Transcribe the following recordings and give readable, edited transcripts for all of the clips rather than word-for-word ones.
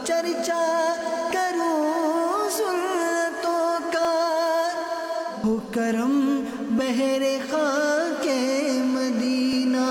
چرچا کروں سنتوں کا، ہو کرم بحر خاک مدینہ۔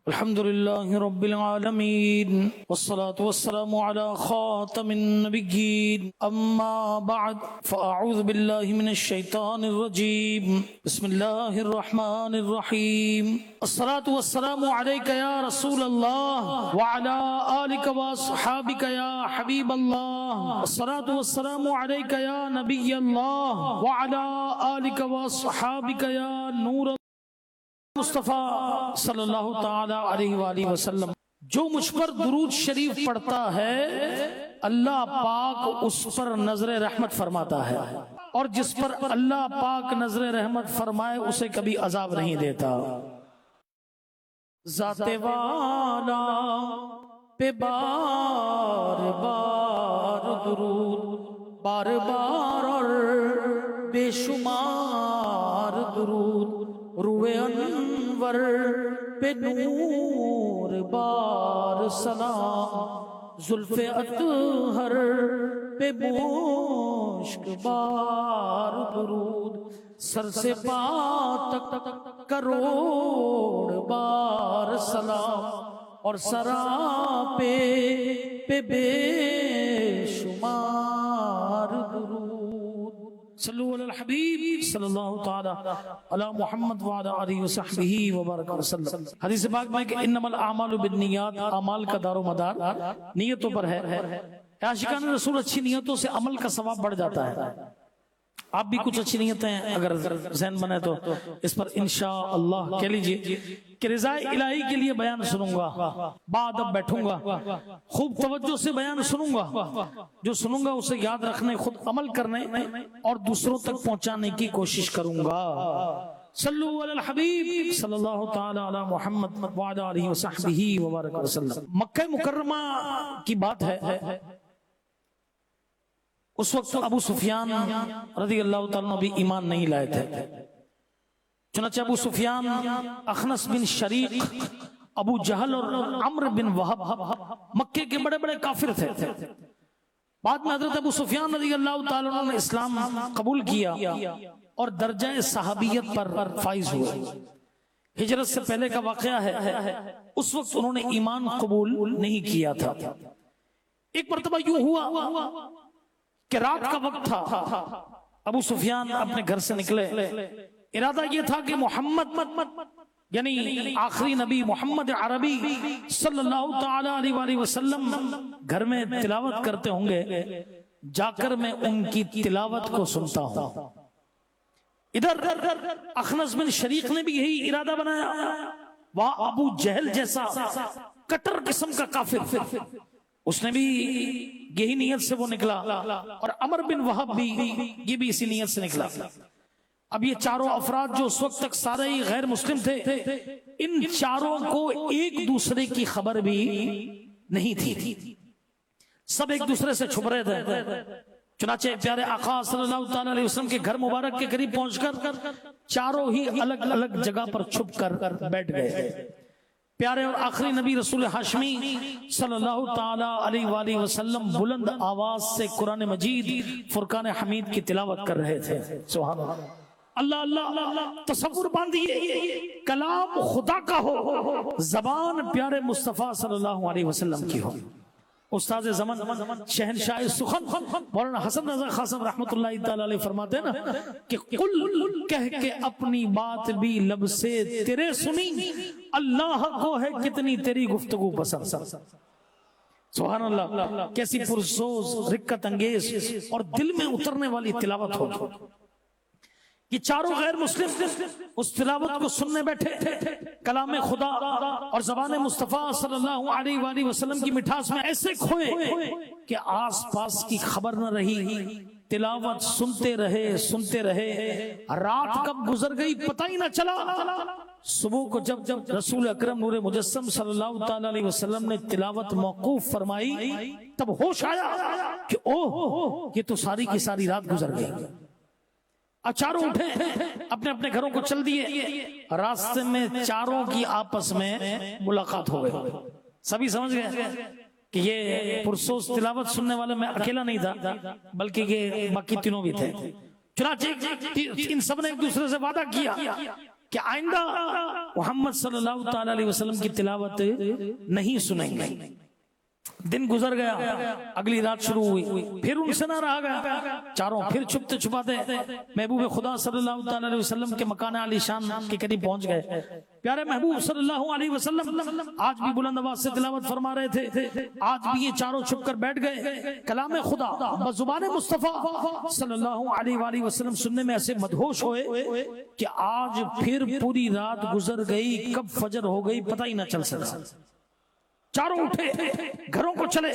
الحمدللہ رب العالمین والصلاة والسلام على خاتم النبیین، اما بعد فاعوذ باللہ من الشیطان الرجیم، بسم اللہ الرحمن الرحیم۔ الصلاة والسلام علیک یا رسول اللہ وعلى آلک واصحابک یا حبیب اللہ، الصلاة والسلام علیک یا نبی اللہ وعلى آلک واصحابک یا نور مصطفیٰ صلی اللہ تعالی علیہ وآلہ وسلم۔ جو مجھ پر درود شریف پڑھتا ہے اللہ پاک اس پر نظر رحمت فرماتا ہے، اور جس پر اللہ پاک نظر رحمت فرمائے اسے کبھی عذاب نہیں دیتا۔ ذات والا پہ بار بار درود، بار بار اور بے شمار درود، روئے انور پہ نور بار سلام، زلف اطہر پہ مشک بار درود، سر سے پا تک کروڑ بار سلام، اور سرا پہ بے شمار درود۔ صلو علی الحبیب صلی اللہ تعالی علی محمد وعلی آلہ وصحبہ وبارک وسلم۔ حدیث پاک میں کہ انما الاعمال بالنیات، اعمال کا دار و مدار نیتوں پر ہے۔ عاشقان رسول اچھی نیتوں سے عمل کا ثواب بڑھ جاتا ہے۔ آپ بھی کچھ اچھی نیتیں اگر ذہن بنے تو اس پر انشاءاللہ کہہ لیجئے کہ رضا الہی کے لیے بیان سنوں گا، بعد اب بیٹھوں گا، خوب توجہ سے بیان سنوں گا، جو سنوں گا اسے یاد رکھنے، خود عمل کرنے اور دوسروں تک پہنچانے کی کوشش کروں گا۔ صلو علی الحبیب صلی اللہ تعالی علی محمد وعلی آلہ وصحبہ وبارک وسلم۔ مکہ مکرمہ کی بات ہے، اس وقت ابو سفیان رضی اللہ تعالیٰ بھی ایمان نہیں لائے تھے، چنانچہ ابو سفیان، اخنس بن شریق، ابو جہل اور عمرو بن وہب مکے کے بڑے بڑے کافر تھے۔ بعد میں حضرت ابو سفیان رضی اللہ تعالیٰ نے اسلام قبول کیا اور درجہ صحابیت پر فائز ہوئے۔ ہجرت سے پہلے کا واقعہ ہے، اس وقت انہوں نے ایمان قبول نہیں کیا تھا۔ ایک مرتبہ یوں ہوا کہ رات کا وقت تھا، ابو سفیان اپنے گھر سے نکلے، ارادہ یہ تھا کہ محمد یعنی آخری نبی محمد عربی صلی اللہ تعالی علیہ وآلہ وسلم گھر میں تلاوت کرتے ہوں گے، جا کر میں ان کی تلاوت کو سنتا ہوں۔ ادھر اخنس بن شریق نے بھی یہی ارادہ بنایا، وہاں ابو جہل جیسا کٹر قسم کا کافر، اس نے بھی یہی نیت سے وہ نکلا، اور عمر بن وہب بھی یہ بھی اسی نیت سے نکلا۔ اب یہ چاروں افراد جو اس وقت تک سارے ہی غیر مسلم تھے، ان چاروں کو ایک دوسرے کی خبر بھی نہیں تھی، سب ایک دوسرے سے چھپ رہے تھے۔ چنانچہ پیارے آقا صلی اللہ تعالی علیہ وسلم کے گھر مبارک کے قریب پہنچ کر چاروں ہی الگ الگ جگہ پر چھپ کر بیٹھ گئے۔ پیارے اور آخری نبی رسول ہاشمی صلی اللہ تعالی علیہ وآلہ وسلم بلند آواز سے قرآن مجید فرقان حمید کی تلاوت کر رہے تھے۔ سبحان اللہ، اللہ اللہ، تصور باندھیے کلام خدا کا ہو، زبان پیارے مصطفیٰ صلی اللہ علیہ وسلم کی ہو۔ استاد زمن شہنشاہ سخن مولانا حسن رضا خاصم رحمت اللہ تعالی علیہ فرماتے ہیں نا کہ قل کہہ کے اپنی بات بھی لب سے تیرے سنی، اللہ کو ہے کتنی تیری گفتگو پسند۔ سبحان اللہ، کیسی پرسوز، رقت انگیز اور دل میں اترنے والی تلاوت ہو۔ یہ چاروں غیر مسلم اس تلاوت کو سننے بیٹھے، کلام خدا اور زبان مصطفیٰ صلی اللہ علیہ وآلہ وسلم کی مٹھاس میں ایسے کھوئے کہ آس پاس کی خبر نہ رہی، تلاوت سنتے رہے، رات کب گزر گئی پتہ ہی نہ چلا۔ صبح کو جب رسول اکرم نور مجسم صلی اللہ تعالی علیہ وسلم نے تلاوت موقوف فرمائی، تب ہوش آیا کہ اوہ یہ تو ساری کی ساری رات گزر گئی۔ چاروں اٹھے، اپنے اپنے گھروں کو چل دیے، راستے میں چاروں کی آپس میں ملاقات ہو گئی، سبھی سمجھ گئے کہ یہ پرسوز تلاوت سننے والے میں اکیلا نہیں تھا بلکہ یہ باقی تینوں بھی تھے. چنانچہ ان سب نے ایک دوسرے سے وعدہ کیا کہ آئندہ محمد صلی اللہ تعالی علیہ وسلم کی تلاوت نہیں سنیں گے. دن گزر گیا، اگلی رات شروع ہوئی، پھر ان سے نہ رہا گیا، چاروں پھر چھپتے چھپاتے محبوب خدا صلی اللہ تعالی علیہ وسلم کے مکان علی شان کے قریب پہنچ گئے. پیارے محبوب صلی اللہ علیہ وسلم آج بھی بلند آواز سے تلاوت فرما رہے تھے. آج بھی یہ چاروں چھپ کر بیٹھ گئے. کلام خدا بزبان مصطفیٰ صلی اللہ علیہ وآلہ وسلم سننے میں ایسے مدہوش ہوئے کہ آج پھر پوری رات گزر گئی، کب فجر ہو گئی پتہ ہی نہ چل سکا. چاروں اٹھے، گھروں کو چلے،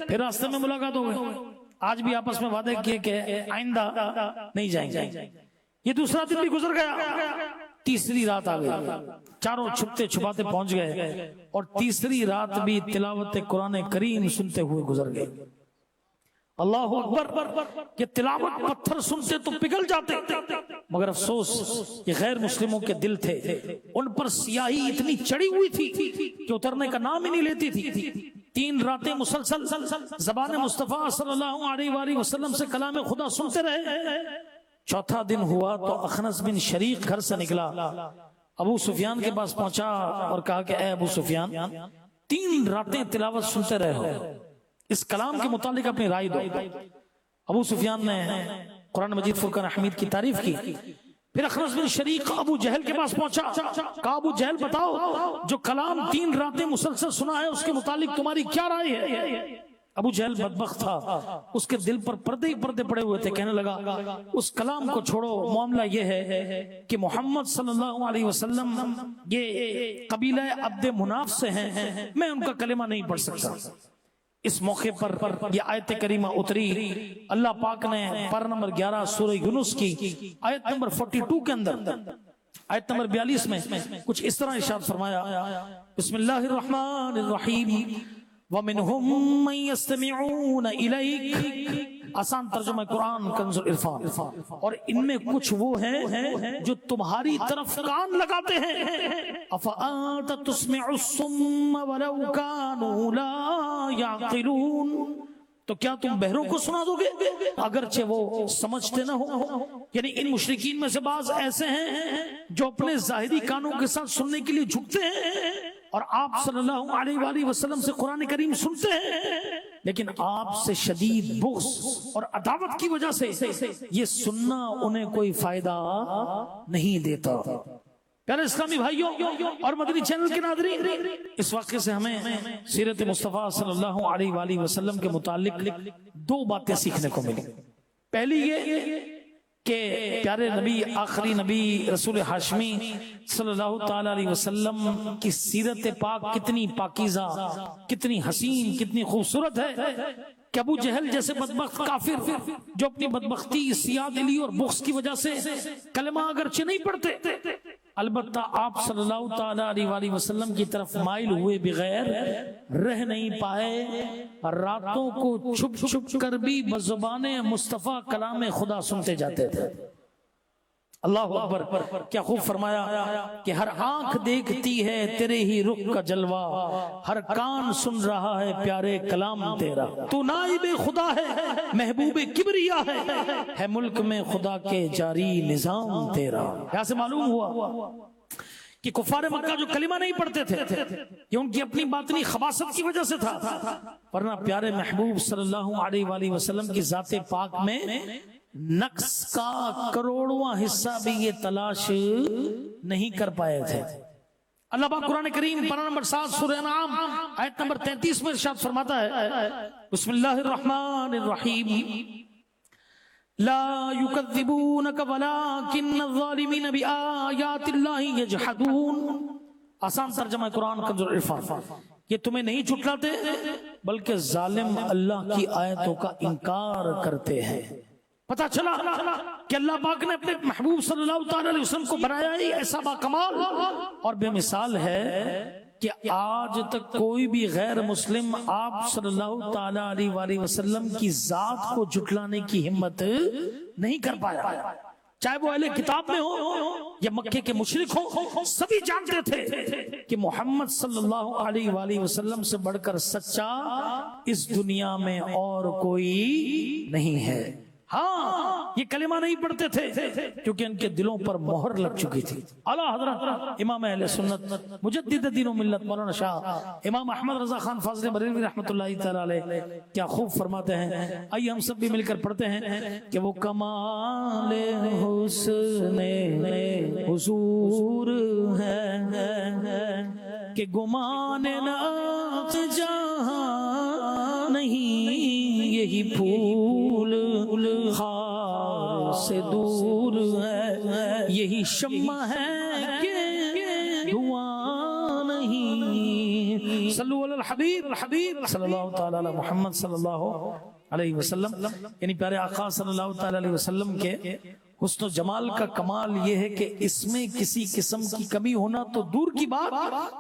پھر راستے میں ملاقات ہو گئی. آج بھی آپس میں وعدے کیے کہ آئندہ نہیں جائیں گے. یہ دوسرا دن بھی گزر گیا، تیسری رات آ گئی. چاروں چھپتے چھپاتے پہنچ گئے اور تیسری رات بھی تلاوت قرآن کریم سنتے ہوئے گزر گئے. اللہ اکبر. یہ تلاوت پتھر سنتے تو پگھل جاتے، مگر افسوس یہ غیر مسلموں کے دل تھے، ان پر سیاہی اتنی چڑھی ہوئی تھی کہ اترنے کا نام ہی نہیں لیتی تھی. 3 راتیں مسلسل زبان مصطفیٰ صلی اللہ علیہ وآلہ وسلم سے کلام خدا سنتے رہے. چوتھا دن ہوا تو اخنس بن شریق گھر سے نکلا، ابو سفیان کے پاس پہنچا اور کہا کہ اے ابو سفیان، 3 راتیں تلاوت سنتے رہے ہو، اس کلام کے متعلق اپنی رائے دو. ابو سفیان نے قرآن مجید فرقان حمید کی تعریف کی. پھر اخنس بن شریق ابو جہل کے پاس پہنچا، کہا ابو جہل بتاؤ جو کلام 3 راتیں مسلسل سنا ہے اس کے متعلق تمہاری کیا رائے ہے. ابو جہل بدبخت تھا، اس کے دل پر پردے ہی پردے پڑے ہوئے تھے. کہنے لگا اس کلام کو چھوڑو، معاملہ یہ ہے کہ محمد صلی اللہ علیہ وسلم یہ قبیلہ عبد مناف سے ہیں، میں ان کا کلمہ نہیں پڑھ سکتا. اس موقع پر یہ آیت کریمہ اتری. اللہ پاک نے پارہ نمبر 11 سورہ یونس کی آیت نمبر 42 کے اندر آیت نمبر 42 میں کچھ اس طرح ارشاد فرمایا، بسم اللہ الرحمن الرحیم وَمِنْهُمْ مَنْ يَسْتَمِعُونَ إِلَيْكَ. آسان ترجمہ قرآن کنز العرفان. اور ان میں کچھ وہ ہیں جو تمہاری طرف کان لگاتے ہیں. أَفَأَنْتَ تُسْمِعُ الصُّمَّ وَلَوْ كَانُوا لَا يَعْقِلُونَ. تو کیا تم بہروں کو سنا دو گے اگرچہ وہ سمجھتے نہ ہو. یعنی ان مشرکین میں سے بعض ایسے ہیں جو اپنے ظاہری کانوں کے ساتھ سننے کے لیے جھکتے ہیں اور آپ صلی اللہ علیہ وآلہ وسلم سے قرآن کریم سنتے ہیں، لیکن آپ سے شدید بغض اور عداوت کی وجہ سے یہ سننا انہیں کوئی فائدہ نہیں دیتا. پیارے اسلامی بھائیوں اور مدنی چینل کے ناظرین، اس واقعے سے ہمیں سیرت مصطفیٰ صلی اللہ علیہ وآلہ وسلم کے متعلق 2 باتیں سیکھنے کو ملی. پہلی یہ کہ پیارے نبی، آخری نبی رسول ہاشمی صلی اللہ تعالی علیہ وسلم کی سیرت پاک کتنی پاکیزہ، کتنی حسین، کتنی خوبصورت ہے کہ ابو جہل جیسے بدبخت کافر جو اپنی بدبختی، سیاہ دلی اور بغض کی وجہ سے کلمہ اگرچہ نہیں پڑھتے، البتہ آپ صلی اللہ تعالی علیہ وآلہ وسلم کی طرف مائل ہوئے بغیر رہ نہیں پائے. راتوں کو چھپ چھپ کر بھی بزبان مصطفیٰ کلام خدا سنتے جاتے تھے. اللہ اکبر. کیا خوب فرمایا کہ ہر آنکھ دیکھتی ہے تیرے ہی رخ کا جلوہ، ہر کان سن رہا ہے پیارے کلام تیرا. تو نائب خدا ہے، محبوب کبریا ہے ملک میں خدا کے جاری نظام تیرا. یہاں سے معلوم ہوا کہ کفار مکہ جو کلمہ نہیں پڑھتے تھے یہ ان کی اپنی باطنی خباثت کی وجہ سے تھا، ورنہ پیارے محبوب صلی اللہ علیہ وآلہ وسلم کی ذات پاک میں نقص کا کروڑواں حصہ بھی یہ تلاش نہیں کر پائے تھے. اللہ پاک قرآن کریم پارہ نمبر 7 سورہ انعام آیت نمبر 33 میں ارشاد فرماتا ہے، بسم اللہ الرحمن الرحیم لا یکذبونک ولکن الظالمین بآیات اللہ یجحدون. آسان ترجمہ قرآن کنز العرفان. یہ تمہیں نہیں جھٹلاتے بلکہ ظالم اللہ کی آیتوں کا انکار کرتے ہیں. پتہ چلا کہ اللہ پاک نے اپنے محبوب صلی اللہ تعالی علیہ وسلم کو بنایا ہی ایسا باکمال اور بے مثال ہے کہ آج تک کوئی بھی غیر مسلم آپ صلی اللہ تعالی علیہ وآلہ وسلم کی ذات کو جھٹلانے کی ہمت نہیں کر پایا. چاہے وہ اہل کتاب میں ہو یا مکے کے مشرک ہو، سبھی جانتے تھے کہ محمد صلی اللہ علیہ وآلہ وسلم سے بڑھ کر سچا اس دنیا میں اور کوئی نہیں ہے۔ ہاں یہ کلمہ نہیں پڑھتے تھے کیونکہ ان کے دلوں پر مہر لگ چکی تھی۔ اعلیٰ حضرت امام اہل سنت مجدد دین و ملت مولانا شاہ امام احمد رضا خان فاضل بریلوی رحمۃ اللہ تعالی علیہ کیا خوب فرماتے ہیں، آئیے ہم سب بھی مل کر پڑھتے ہیں کہ وہ کمال حسن حضور ہے کہ گمان ناز جہاں نہیں، یہی پھول خار سے دور ہے، یہی شمع ہے کہ دھواں نہیں۔ صلو علی الحبیب صلی اللہ تعالی علی محمد صلی اللہ علیہ وسلم، یعنی پیارے آقا صلی اللہ تعالی علیہ وسلم کے حسن و جمال کا کمال یہ ہے کہ اس میں کسی قسم کی کمی ہونا تو دور کی بات،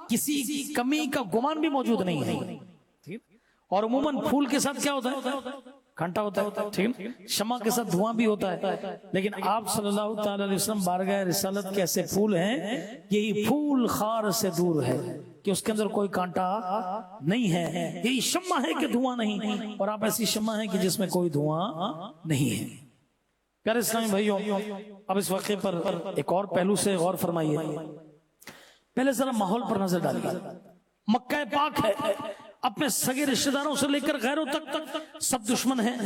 کسی کمی کا گمان بھی موجود نہیں ہے۔ اور عموماً پھول کے ساتھ کیا ہوتا ہے؟ کھانٹا ہوتا ہے، ٹھیک ہے، شمع کے ساتھ دھواں بھی ہوتا ہے، لیکن آپ صلی اللہ تعالی علیہ وسلم بارگاہ رسالت کے ایسے پھول ہیں، یہی پھول خار سے دور ہے کہ اس کے اندر کوئی کانٹا نہیں ہے، یہی شمع ہے کہ دھواں نہیں، اور آپ ایسی شمع ہیں کہ جس میں کوئی دھواں نہیں ہے۔ پیارے اسلامی بھائیوں، اب اس واقعے پر ایک اور پہلو سے غور فرمائیے۔ پہلے ذرا ماحول پر نظر ڈالیے۔ مکہ پاک ہے، اپنے سگے رشتہ داروں سے لے کر غیروں تک سب دشمن ہیں،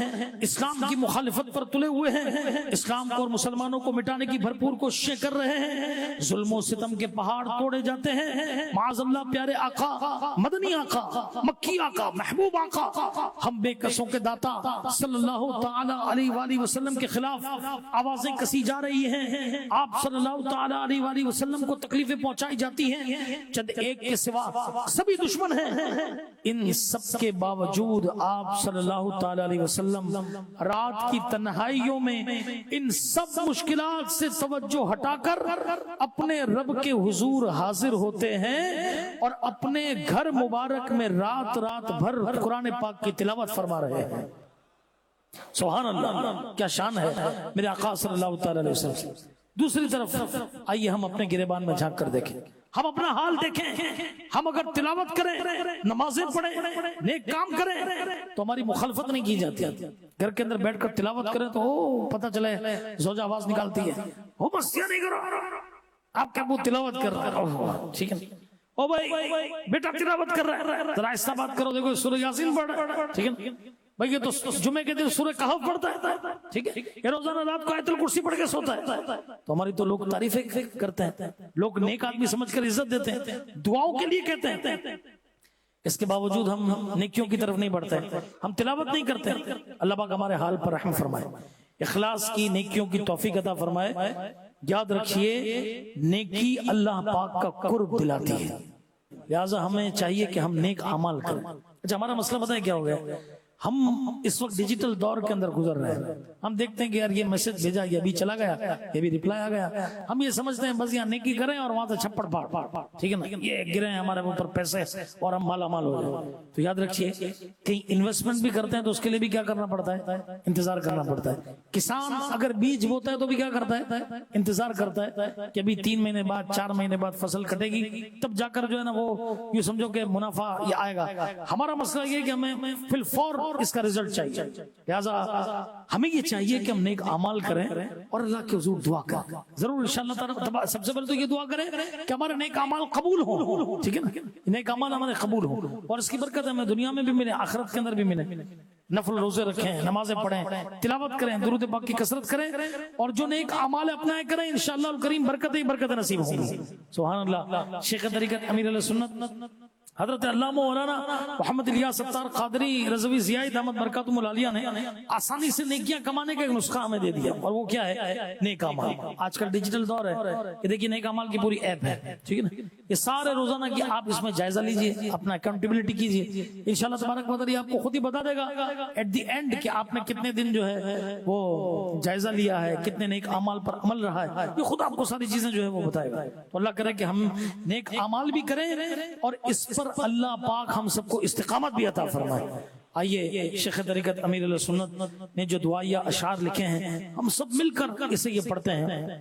اسلام کی مخالفت پر تلے ہوئے ہیں، اسلام کو اور مسلمانوں کو مٹانے کی بھرپور کوششیں کر رہے ہیں، ظلم و ستم کے پہاڑ توڑے جاتے ہیں۔ معاذ اللہ پیارے آقا، مدنی آقا، مکی آقا، محبوب آقا، ہم بے کسوں کے داتا صلی اللہ تعالی علیہ وآلہ وسلم کے خلاف آوازیں کسی جا رہی ہیں، آپ صلی اللہ تعالی علیہ وآلہ وسلم کو تکلیفیں پہنچائی جاتی ہیں، چند ایک کے سوا سبھی دشمن ہیں۔ ان سب کے باوجود آپ صلی اللہ تعالی علیہ وسلم رات کی تنہائیوں میں ان سب مشکلات سے توجہ ہٹا کر اپنے رب کے حضور حاضر ہوتے ہیں اور اپنے گھر مبارک میں رات بھر قرآن پاک کی تلاوت فرما رہے ہیں۔ سبحان اللہ، کیا شان ہے میرے آقا صلی اللہ تعالی علیہ وسلم۔ دوسری طرف آئیے ہم اپنے گریبان میں جھانک کر دیکھیں، ہم اپنا حال دیکھیں۔ ہم اگر تلاوت کریں، نمازیں پڑھیں، نیک کام کریں تو ہماری مخالفت نہیں کی جاتی۔ گھر کے اندر بیٹھ کر تلاوت کریں تو پتہ چلے زوجہ آواز نکالتی ہے، وہ مسیح نہیں کرو، آپ کے ابو تلاوت کر رہے ہیں، ٹھیک ہے، او بھائی بیٹا تلاوت کر رہا ہے، ذرا آہستہ بات کرو، دیکھو سورہ یاسین پڑھ رہا ہے، ٹھیک ہے بھائی، یہ تو جمعے کے دن سورہ کہف پڑھتا ہے، ٹھیک ہے، یہ روزانہ رات کو آیت الکرسی پڑھ کے سوتا ہے، تو ہماری تو لوگ تعریفیں کرتے ہیں، لوگ نیک آدمی سمجھ کر عزت دیتے ہیں، دعاؤں کے لیے کہتے ہیں، اس کے باوجود ہم نیکیوں کی طرف نہیں بڑھتے، ہم تلاوت نہیں کرتے۔ اللہ پاک ہمارے حال پر رحم فرمائے، اخلاص کی نیکیوں کی توفیق عطا فرمائے۔ یاد رکھیے نیکی اللہ پاک کا قرب دلاتی ہے، لہٰذا ہمیں چاہیے کہ ہم نیک اعمال کریں۔ اچھا ہمارا مسئلہ پتہ ہے کیا ہو گیا؟ ہم اس وقت ڈیجیٹل دور کے اندر گزر رہے ہیں، ہم دیکھتے ہیں کہ یار یہ میسج بھیجا، یہ ابھی چلا گیا، یہ بھی ریپلائی آ گیا، ہم یہ سمجھتے ہیں بس یہاں نیکی کریں اور وہاں سے چھپڑ پاڑ، ٹھیک ہے نا، یہ گرے ہیں ہمارے اوپر پیسے اور ہم مالا مال ہو جائیں۔ تو یاد رکھیے کہیں انویسٹمنٹ بھی کرتے ہیں تو اس کے لیے بھی کیا کرنا پڑتا ہے؟ انتظار کرنا پڑتا ہے۔ کسان اگر بیج بوتا ہے تو بھی کیا کرتا ہے؟ انتظار کرتا ہے کہ ابھی 3 مہینے بعد 4 مہینے بعد فصل کٹے گی، تب جا کر جو ہے نا وہ یہ سمجھو کہ منافع یہ آئے گا۔ ہمارا مسئلہ یہ کہ ہمیں فی الفور اس کا رزلٹ چاہیے، لہٰذا ہمیں یہ چاہیے کہ ہم نیک اعمال کریں اور اللہ کے حضور دعا کریں ضرور انشاءاللہ تعالیٰ۔ سب سے پہلے تو یہ دعا کریں کہ ہمارے نیک اعمال قبول ہوں، ٹھیک ہے نا، نیک اعمال ہمارے قبول ہوں اور اس کی برکت ہمیں دنیا میں بھی ملے، آخرت کے اندر بھی ملے۔ نفل روزے رکھیں، نمازیں پڑھیں، تلاوت کریں، درود پاک کی کثرت کریں اور جو نیک اعمال اپنائے کریں، انشاءاللہ الکریم برکت ہی برکت نصیب ہوں گی۔ سبحان اللہ۔ شیخ طریقت امیر علیہ سنت حضرت علامہ مولانا محمد الیاس ستار قادری رضوی ضیائی دامت برکاتہم العالیہ نے آسانی سے نیکیاں کمانے کا ایک نسخہ ہمیں دے دیا، اور وہ کیا ہے؟ نیک اعمال۔ آج کل ڈیجیٹل دور ہے، یہ دیکھیے نیک اعمال کی پوری ایپ ہے، ٹھیک ہے نا، یہ سارے روزانہ کی آپ اس میں جائزہ لیجئے، اپنا اکاؤنٹیبلٹی کیجئے، انشاءاللہ تبارک و تعالی آپ کو خود ہی بتا دے گا ایٹ دی اینڈ کہ آپ نے کتنے دن جو ہے وہ جائزہ لیا ہے، کتنے نیک اعمال پر عمل رہا ہے، یہ خود آپ کو ساری چیزیں جو ہے وہ بتائے گا۔ تو اللہ کرے کہ ہم نیک اعمال بھی کریں اور اس پر اللہ پاک ہم سب کو استقامت بھی عطا فرمائے۔ آئیے شیخ طریقت امیر علیہ سنت نے جو دعائیہ اشعار لکھے ہیں ہم سب مل کر اسے یہ پڑھتے ہیں.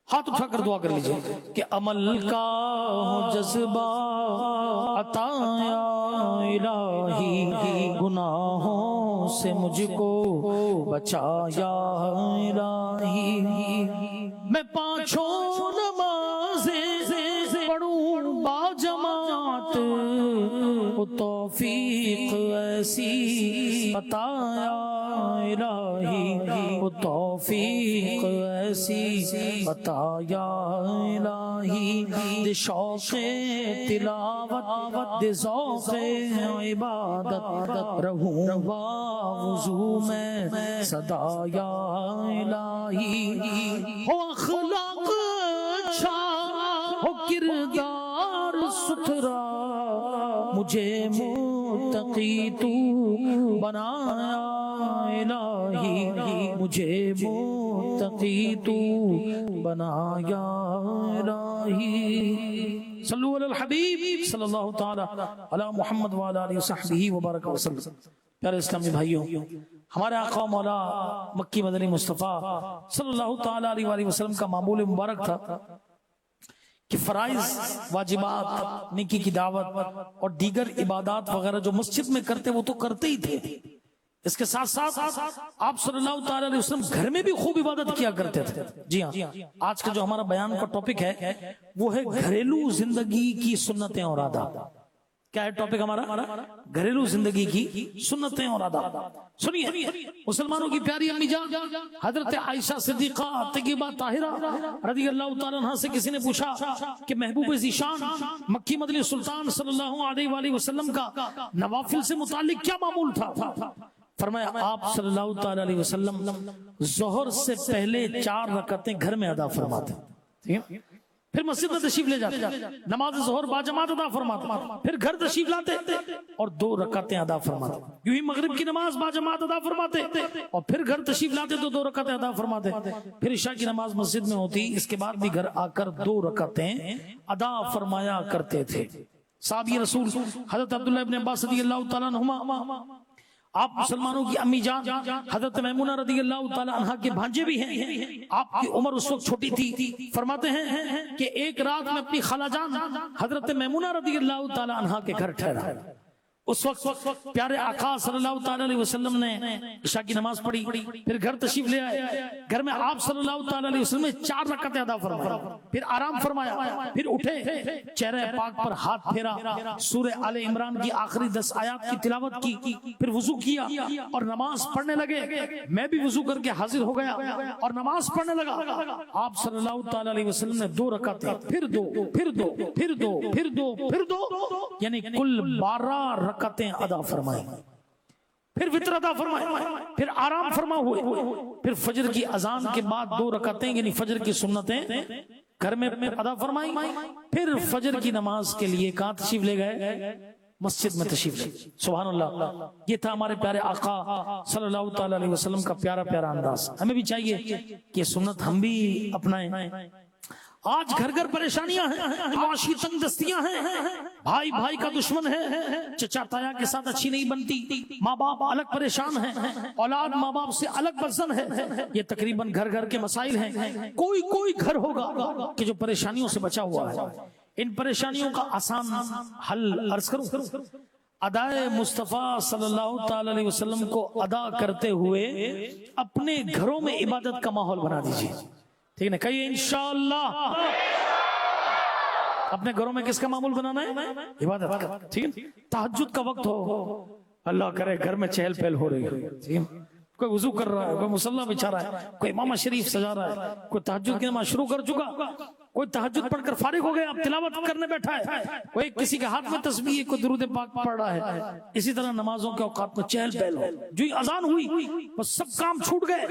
ہاتھ اٹھا کر دعا کر لیجئے کہ عمل کا ہو جذبہ عطا یا الہی، گناہوں سے مجھ کو بچا یا الہی. میں پانچوں نمازیں پڑھوں با جماعت، وہ توفیق ایسی عطا یا الہی، وہ توفیق ایسی عطا یا الہی. دے شوق تلاوت، دے ذوق عبادت، رہوں وضو میں صدا یا الہی. ہو اخلاق اچھا، ہو کردار ستھرا، مجھے متقی تو بنایا الہی، مجھے متقی تو بنایا الہی. صلو علی الحبیب صلی اللہ تعالی علی محمد وعلی آلہ وصحبہ وبارک وسلم. پیارے اسلامی بھائیوں، ہمارے آقا و مولا مکی مدنی مصطفیٰ صلی اللہ تعالی علیہ وسلم کا معمول مبارک تھا کہ فرائض، واجبات، نیکی کی دعوت اور دیگر عبادات وغیرہ جو مسجد میں کرتے وہ تو کرتے ہی تھے. اس کے ساتھ ساتھ آپ صلی اللہ تعالی علیہ وسلم گھر میں بھی خوب عبادت کیا کرتے تھے. جی ہاں، آج کا جو ہمارا بیان کا ٹاپک ہے وہ ہے گھریلو زندگی کی سنتیں اور آداب. کیا ہے ٹاپک ہمارا؟ گھریلو زندگی کی سنتیں اور آداب. سنیے، مسلمانوں کی پیاری امی جان حضرت عائشہ صدیقہ طیبہ طاہرہ رضی اللہ تعالیٰ عنہ سے کسی نے پوچھا کہ محبوب ذیشان مکی مدنی سلطان صلی اللہ علیہ وآلہ وسلم کا نوافل سے متعلق کیا معمول تھا؟ فرمایا آپ صلی اللہ تعالی علیہ وسلم ظہر سے پہلے 4 رکعتیں گھر میں ادا فرماتے، پھر مسجد میں تشریف لے جاتے، نماز ظہر باجماعت ادا فرماتے، پھر گھر تشریف لاتے اور 2 رکعتیں ادا فرماتے. یوں ہی مغرب کی نماز باجماعت ادا فرماتے اور پھر گھر تشریف لاتے تو 2 رکعتیں ادا فرماتے. پھر عشاء کی نماز مسجد میں ہوتی، اس کے بعد بھی گھر آ کر 2 رکعتیں ادا فرمایا کرتے تھے. صحابی رسول حضرت عبداللہ ابن عباس رضی اللہ تعالیٰ عنہما، آپ مسلمانوں کی امی جان حضرت میمونہ رضی اللہ تعالی عنہ کے بھانجے بھی ہیں. آپ کی عمر اس وقت چھوٹی تھی. فرماتے ہیں کہ ایک رات میں اپنی خالہ جان حضرت میمونہ رضی اللہ تعالی عنہ کے گھر ٹھہرا. اس وقت پیارے آقا صلی اللہ تعالی علیہ وسلم نے عشاء کی نماز پڑھی، پھر گھر تشریف لے آئے. گھر میں آپ صلی اللہ تعالی علیہ وسلم نے 4 رکعتیں ادا فرمایا، پھر آرام فرمایا، پھر اٹھے، چہرے پاک پر ہاتھ پھیرا، سورہ آل عمران کی آخری 10 آیات کی تلاوت کی، پھر وضو کیا اور نماز پڑھنے لگے. میں بھی وضو کر کے حاضر ہو گیا اور نماز پڑھنے لگا. آپ صلی اللہ تعالی علیہ وسلم نے 2 رکعتیں، پھر 2، پھر 2، پھر 2، پھر 2، پھر 2، یعنی کل 12 رکعتیں ادا فرمائیں. پھر وتر ادا فرمائیں، پھر آرام فرما ہوئے، پھر فجر کی اذان کے بعد 2 رکعتیں یعنی فجر کی سنتیں گھر میں ادا فرمائیں. پھر فجر کی نماز کے لیے کہاں تشریف لے گئے؟ مسجد میں تشریف لے. سبحان اللہ. یہ تھا ہمارے پیارے آقا صلی اللہ تعالی علیہ وسلم کا پیارا پیارا انداز. ہمیں بھی چاہیے کہ سنت ہم بھی اپنائیں. آج گھر گھر پریشانیاں ہیں، معاشی تنگ دستیاں ہیں، بھائی بھائی کا دشمن ہے، چچا تایا کے ساتھ اچھی نہیں بنتی، ماں باپ الگ پریشان ہیں، اولاد ماں باپ سے الگ بزن ہے. یہ تقریباً گھر گھر کے مسائل ہیں. کوئی گھر ہوگا کہ جو پریشانیوں سے بچا ہوا ہے. ان پریشانیوں کا آسان حل عرض کروں، ادائے مصطفیٰ صلی اللہ تعالی علیہ وسلم کو ادا کرتے ہوئے اپنے گھروں میں عبادت کا ماحول بنا دیجیے. ٹھیک ہے، کہیے انشاءاللہ. اپنے گھروں میں کس کا معمول بنانا ہے؟ عبادت کا. ٹھیک ہے، تہجد کا وقت ہو، اللہ کرے گھر میں چہل پہل ہو رہی ہے، کوئی وضو کر رہا ہے، کوئی مصلی بچھا رہا ہے، کوئی امام شریف سجا رہا ہے، کوئی تہجد کی نماز شروع کر چکا، کوئی تہجد پڑھ کر فارغ ہو گیا اب تلاوت کرنے بیٹھا ہے، کوئی کسی کے ہاتھ میں تسبیح، کوئی درود پاک پڑھ رہا ہے. اسی طرح نمازوں کے اوقات میں چہل پہل ہو. جو ہی اذان ہوئی بس سب کام چھوٹ گئے،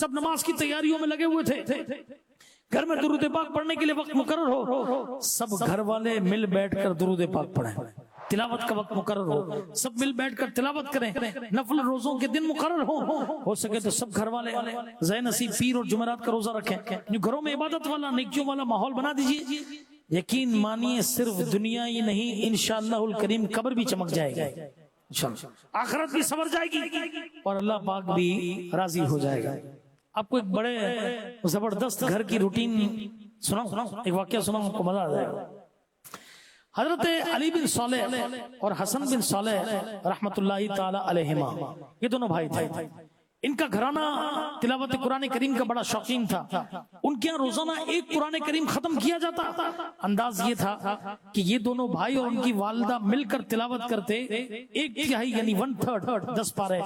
سب نماز کی تیاریوں میں لگے ہوئے تھے. گھر میں درود پاک پڑھنے کے لیے وقت مقرر ہو، سب گھر والے مل بیٹھ کر درود پاک پڑھیں. تلاوت کا وقت مقرر ہو، سب مل بیٹھ کر تلاوت کریں. نفل روزوں کے دن مقرر ہو سکے تو سب گھر والے ذی نصیب پیر اور جمعرات کا روزہ رکھیں. جو گھروں میں عبادت والا نیکیوں والا ماحول بنا دیجیے. یقین مانیے صرف دنیا ہی نہیں، انشاءاللہ الکریم قبر بھی چمک جائے گا. آخرت بھی سنور جائے گی اور اللہ پاک بھی راضی ہو جائے گا. آپ کو ایک بڑے زبردست گھر کی روٹین سناؤں, ایک واقعہ سناؤں, آپ کو مزہ آ جائے گا. حضرت علی بن صالح اور حسن بن صالح رحمت اللہ تعالی علیہما, یہ دونوں بھائی تھے. ان کا گھرانہ تلاوت قرآن کریم کا بڑا شوقین تھا. ان کے یہاں روزانہ ایک قرآن کریم ختم کیا جاتا. انداز یہ تھا کہ یہ دونوں بھائی اور ان کی والدہ مل کر تلاوت کرتے. ایک تہائی یعنی 1/3 10 پارے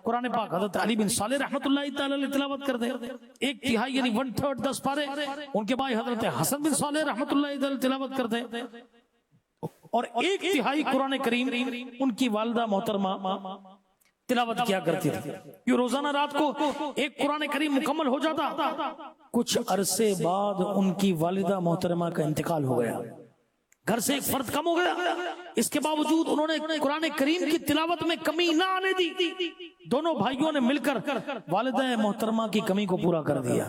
قرآن پاک حضرت علی بن صالح رحمت اللہ تعالی علیہ تلاوت کرتے. ایک تہائی یعنی 1/3 10 پارے ان کے بھائی حضرت حسن بن صالح رحمت اللہ تعالی تلاوت کرتے. اور ایک تہائی قرآن کریم ان کی والدہ محترمہ تلاوت کیا کرتی تھی. یہ روزانہ رات کو ایک قرآن کریم مکمل ہو جاتا. کچھ عرصے بعد ان کی والدہ محترمہ کا انتقال ہو گیا. گھر سے ایک فرد کم ہو گیا. اس کے باوجود انہوں نے قرآن کریم کی تلاوت میں کمی نہ آنے دی. دونوں بھائیوں نے مل کر والدہ محترمہ کی کمی کو پورا کر دیا.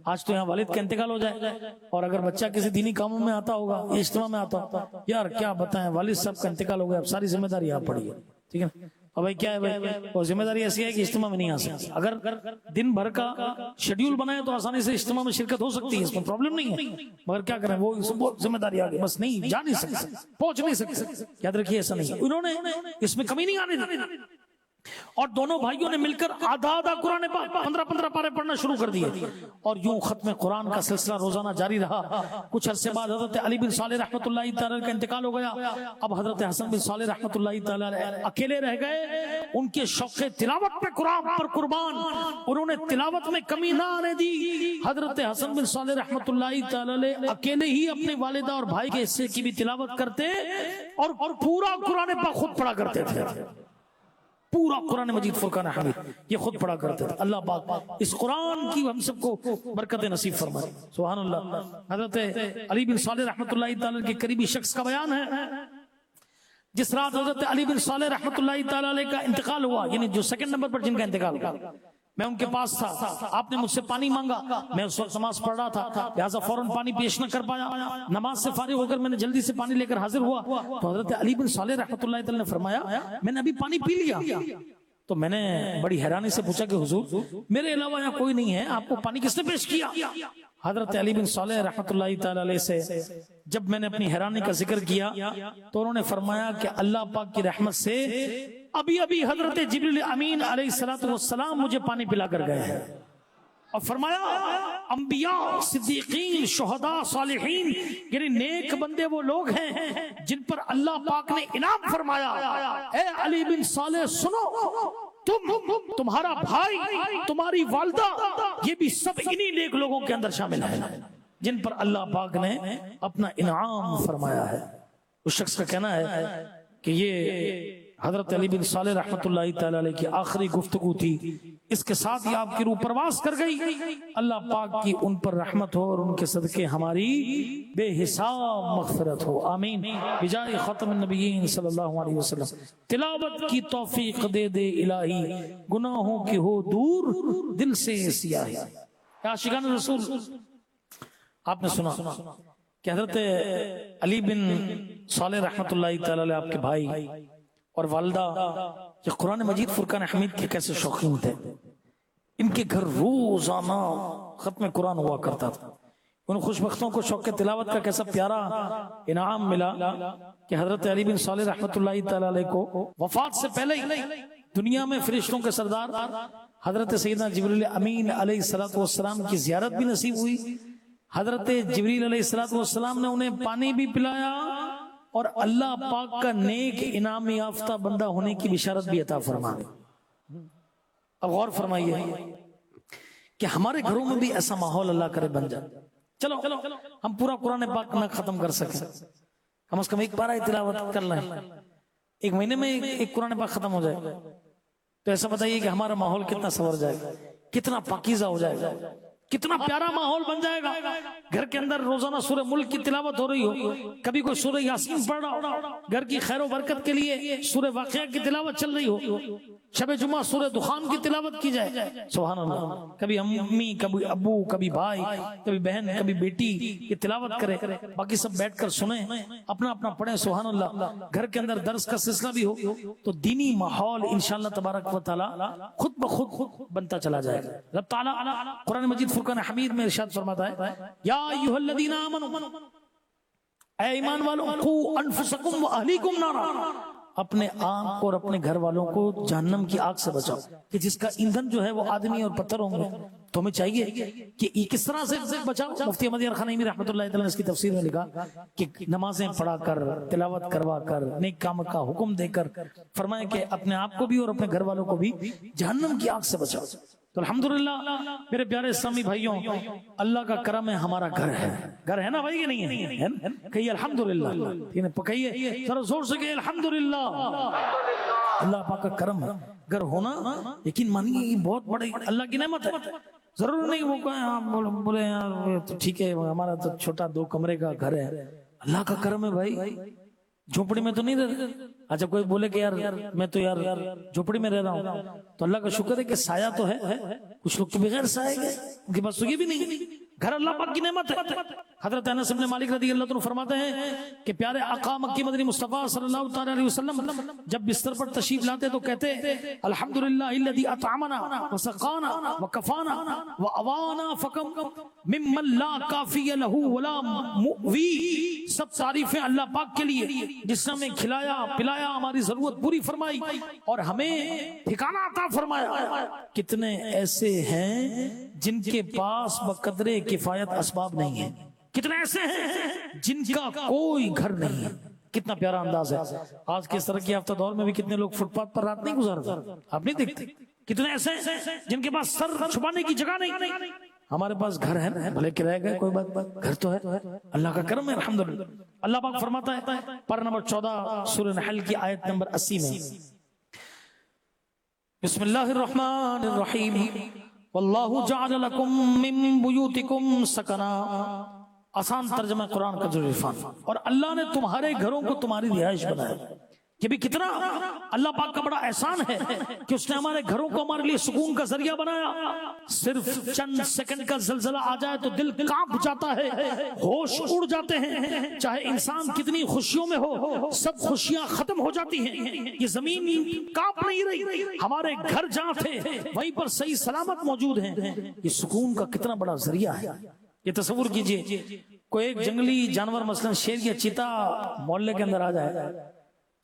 آج تو یہاں والد کا انتقال ہو جائے اور اگر بچہ کسی دینی کاموں میں آتا ہوگا, اجتماع میں آتا ہوگا, یار کیا بتائیں والد صاحب کا انتقال ہو گیا, اب ساری ذمہ داری آپ پڑی ہے. ٹھیک ہے, اور بھائی کیا ہے بھائی, وہ ذمہ داری ایسی ہے کہ اجتماع میں نہیں آ سکتی. اگر دن بھر کا شیڈیول بنائے تو آسانی سے اجتماع میں شرکت ہو سکتی ہے, اس میں پرابلم نہیں ہے. مگر کیا کریں, وہ ذمہ داری آ گئی, بس نہیں جا نہیں سکتے, پہنچ نہیں سکتے. یاد رکھیے ایسا نہیں, انہوں نے اس میں کمی نہیں آنے دی. اور دونوں بھائیوں نے مل کر آدھا قرآن پاک 15 پارے پڑھنا شروع کر دیے. اور یوں ختم قرآن کا سلسلہ روزانہ جاری رہا. کچھ عرصے بعد حضرت علی بن صالح رحمت اللہ تعالی کا انتقال ہو گیا. اب حضرت حسن بن صالح رحمت اللہ تعالی اکیلے رہ گئے. ان کے شوق تلاوت پہ قرآن پر قربان, انہوں نے تلاوت میں کمی نہ آنے دی. حضرت حسن بن صالح رحمت اللہ تعالی اکیلے ہی اپنے والدہ اور بھائی کے حصے کی بھی تلاوت کرتے اور پورا قرآن پاک خود پڑھا کرتے تھے. پورا قرآن مجید فرقان حمید یہ خود پڑھا کرتے تھے. اللہ پاک اس قرآن کی ہم سب کو برکت نصیب فرمائے. سبحان اللہ. حضرت علی بن صالح رحمت اللہ تعالی کے قریبی شخص کا بیان ہے, جس رات حضرت علی بن صالح رحمت اللہ تعالی کا انتقال ہوا, یعنی جو سیکنڈ نمبر پر جن کا انتقال ہوا, میں ان کے پاس تھا. آپ نے مجھ سے پانی مانگا, میں اس وقت نماز پڑھ رہا تھا, لہٰذا فوراً پانی پیش نہ کر پایا. نماز سے فارغ ہو کر میں نے جلدی سے پانی لے کر حاضر ہوا تو حضرت علی بن صالح رحمت اللہ تعالی نے فرمایا میں نے ابھی پانی پی لیا. تو میں نے بڑی حیرانی سے پوچھا کہ حضور میرے علاوہ یہاں کوئی نہیں ہے, آپ کو پانی کس نے پیش کیا؟ حضرت علی بن صالح رحمت اللہ تعالی علیہ سے جب میں نے اپنی حیرانی کا ذکر کیا تو انہوں نے فرمایا کہ اللہ پاک کی رحمت سے ابھی حضرت جبریل امین علیہ السلام مجھے پانی پلا کر گئے ہیں. اور فرمایا انبیاء, صدیقین, شہداء, صالحین یعنی نیک بندے وہ لوگ ہیں جن پر اللہ پاک نے انعام فرمایا. اے علی بن صالح سنو, تمہارا بھائی, تمہاری والدہ, یہ بھی سب انہی نیک لوگوں کے اندر شامل ہیں جن پر اللہ پاک نے اپنا انعام فرمایا ہے. اس شخص کا کہنا ہے کہ یہ حضرت علی بن صالح رحمت اللہ تعالی علیہ کی آخری گفتگو تھی. اس کے ساتھ ہی آپ کی روح پرواز کر گئی. اللہ پاک کی ان پر رحمت ہو اور ان کے صدقے ہماری بے حساب مغفرت ہو, آمین. بجائے ختم النبیین صلی اللہ علیہ وسلم. تلاوت کی توفیق دے دے الہی, گناہوں کی ہو دور دل سے سیاہی. عاشقان رسول, آپ نے سنا کہ حضرت علی بن صالح رحمت اللہ تعالی علیہ آپ کے بھائی اور والدہ یہ قرآن مجید فرقان حمید کے کیسے شوقین تھے. ان کے گھر روزانہ ختم قرآن ہوا کرتا تھا. ان خوشبختوں کو شوق تلاوت کا کیسا پیارا انعام ملا کہ حضرت علی بن صالح رحمت اللہ تعالی علیہ کو وفات سے پہلے ہی دنیا میں فرشتوں کے سردار حضرت سیدنا جبریل امین علیہ السلام کی زیارت بھی نصیب ہوئی. حضرت جبریل علیہ السلام نے انہیں پانی بھی پلایا اور اللہ پاک کا نیک انعام یافتہ بندہ ہونے کی بشارت بھی عطا فرما. اب غور فرمائیے کہ ہمارے گھروں میں بھی ایسا ماحول اللہ کرے بن جائے. چلو ہم پورا قرآن پاک نہ ختم کر سکیں, کم از کم ایک پارہ تلاوت کر لیں, ایک مہینے میں ایک قرآن پاک ختم ہو جائے تو ایسا بتائیے کہ ہمارا ماحول کتنا سنور جائے گا, کتنا پاکیزہ ہو جائے گا, کتنا پیارا ماحول بن جائے گا. گھر کے اندر روزانہ سورہ ملک کی تلاوت ہو رہی ہو, کبھی کوئی سورہ یاسین پڑھ رہا ہو, گھر کی خیر و برکت کے لیے سورہ واقعہ کی تلاوت چل رہی ہو, شب جمعہ سورہ دخان کی تلاوت کی جائے, سبحان اللہ. کبھی امی, کبھی ابو, کبھی بھائی, کبھی بہن, کبھی بیٹی یہ تلاوت کرے, باقی سب بیٹھ کر سنیں, اپنا اپنا پڑھیں, سبحان اللہ. گھر کے اندر درس کا سلسلہ بھی ہو تو دینی ماحول انشاءاللہ تبارک و تعالی خود بخود بنتا چلا جائے گا. رب تعالی قرآن مجید فرقان حمید میں ارشاد فرماتا ہے, یا ایھا الذین آمنوا, اے ایمان والو, قوا انفسکم واہلیکم نارا, اپنے آپ اور اپنے گھر والوں کو جہنم کی آگ سے بچاؤ, کہ جس کا ایندھن جو ہے وہ آدمی اور پتھر ہوں گے. تو ہمیں چاہیے کہ یہ کس طرح سے بچاؤ. مفتی احمد یار خان رحمۃ اللہ تعالیٰ نے اس کی تفسیر میں لکھا کہ نمازیں پڑھا کر, تلاوت کروا کر, نیک کام کا حکم دے کر فرمائے کہ اپنے آپ کو بھی اور اپنے گھر والوں کو بھی جہنم کی آگ سے بچاؤ. تو الحمدللہ میرے پیارے اسلامی بھائیوں, اللہ کا کرم ہے, ہمارا گھر ہے. گھر ہے نا بھائی کہ نہیں ہے؟ کہیے الحمدللہ, کہیے ذرا زور سے, کہیے الحمدللہ. اللہ پاک کا کرم ہے گھر ہونا, یقین مانیے یہ بہت بڑی اللہ کی نعمت ہے. ضرور نہیں وہ کہیں بولے یار تو ٹھیک ہے ہمارا تو چھوٹا 2 کمرے کا گھر ہے, اللہ کا کرم ہے بھائی. جھوپڑی میں تو نہیں رہتے. اچھا کوئی بولے کہ یار میں تو یار جھوپڑی میں رہ رہا ہوں, تو اللہ کا شکر ہے کہ سایہ تو ہے. کچھ لوگ تو بغیر سایہ کے, ان کے پاس تو یہ بھی نہیں. گھر اللہ پاک کی نعمت ہے. حضرت انس بن مالک رضی اللہ عنہ فرماتے ہیں کہ پیارے آقا مکی مدنی مصطفیٰ صلی اللہ تعالی علیہ وسلم جب بستر پر تشریف لاتے تو کہتے الحمدللہ الذی اطعمنا وسقانا وکفانا واوانا فکم ممن لا کافی لہ ولا مؤوی. سب تعریفیں اللہ پاک کے لیے جس نے ہمیں کھلایا پلایا, ہماری ضرورت پوری فرمائی اور ہمیں ٹھکانہ عطا فرمایا. کتنے ایسے ہیں جن کے پاس بقدر کفایت اسباب نہیں ہیں, کتنے ایسے ہیں جن کا کوئی گھر نہیں ہے. کتنا پیارا انداز ہے. آج کے اس طرح کی یافتہ دور میں بھی کتنے لوگ فٹ پاتھ پر رات نہیں گزارتے, آپ نہیں دیکھتے. کتنے ایسے ہیں جن کے پاس سر چھپانے کی جگہ نہیں. ہمارے پاس گھر ہے, بھلے کرائے گئے کوئی بات, گھر تو ہے. اللہ کا کرم ہے الحمدللہ. اللہ پاک فرماتا ہے پارہ نمبر 14 سورہ نحل کی آیت نمبر 80 میں, بسم اللہ الرحمن الرحیم, واللہ جعل لکم من بیوتکم سکنا. آسان ترجمہ قرآن کا ضرور عرفان, اور اللہ نے تمہارے گھروں کو تمہاری رہائش بنایا. یہ بھی کتنا اللہ پاک کا بڑا احسان ہے کہ اس نے ہمارے گھروں کو ہمارے لیے سکون کا ذریعہ بنایا. صرف چند سیکنڈ کا زلزلہ آ جائے تو دل کانپ جاتا ہے, ہوش اڑ جاتے ہیں. چاہے انسان کتنی خوشیوں میں ہو, سب خوشیاں ختم ہو جاتی ہیں. یہ زمین کانپ نہیں رہی, ہمارے گھر جہاں تھے وہیں پر صحیح سلامت موجود ہیں. یہ سکون کا کتنا بڑا ذریعہ ہے. یہ تصور کیجئے کوئی ایک جنگلی جانور مثلا شیر یا چیتا محلے کے اندر آ جائے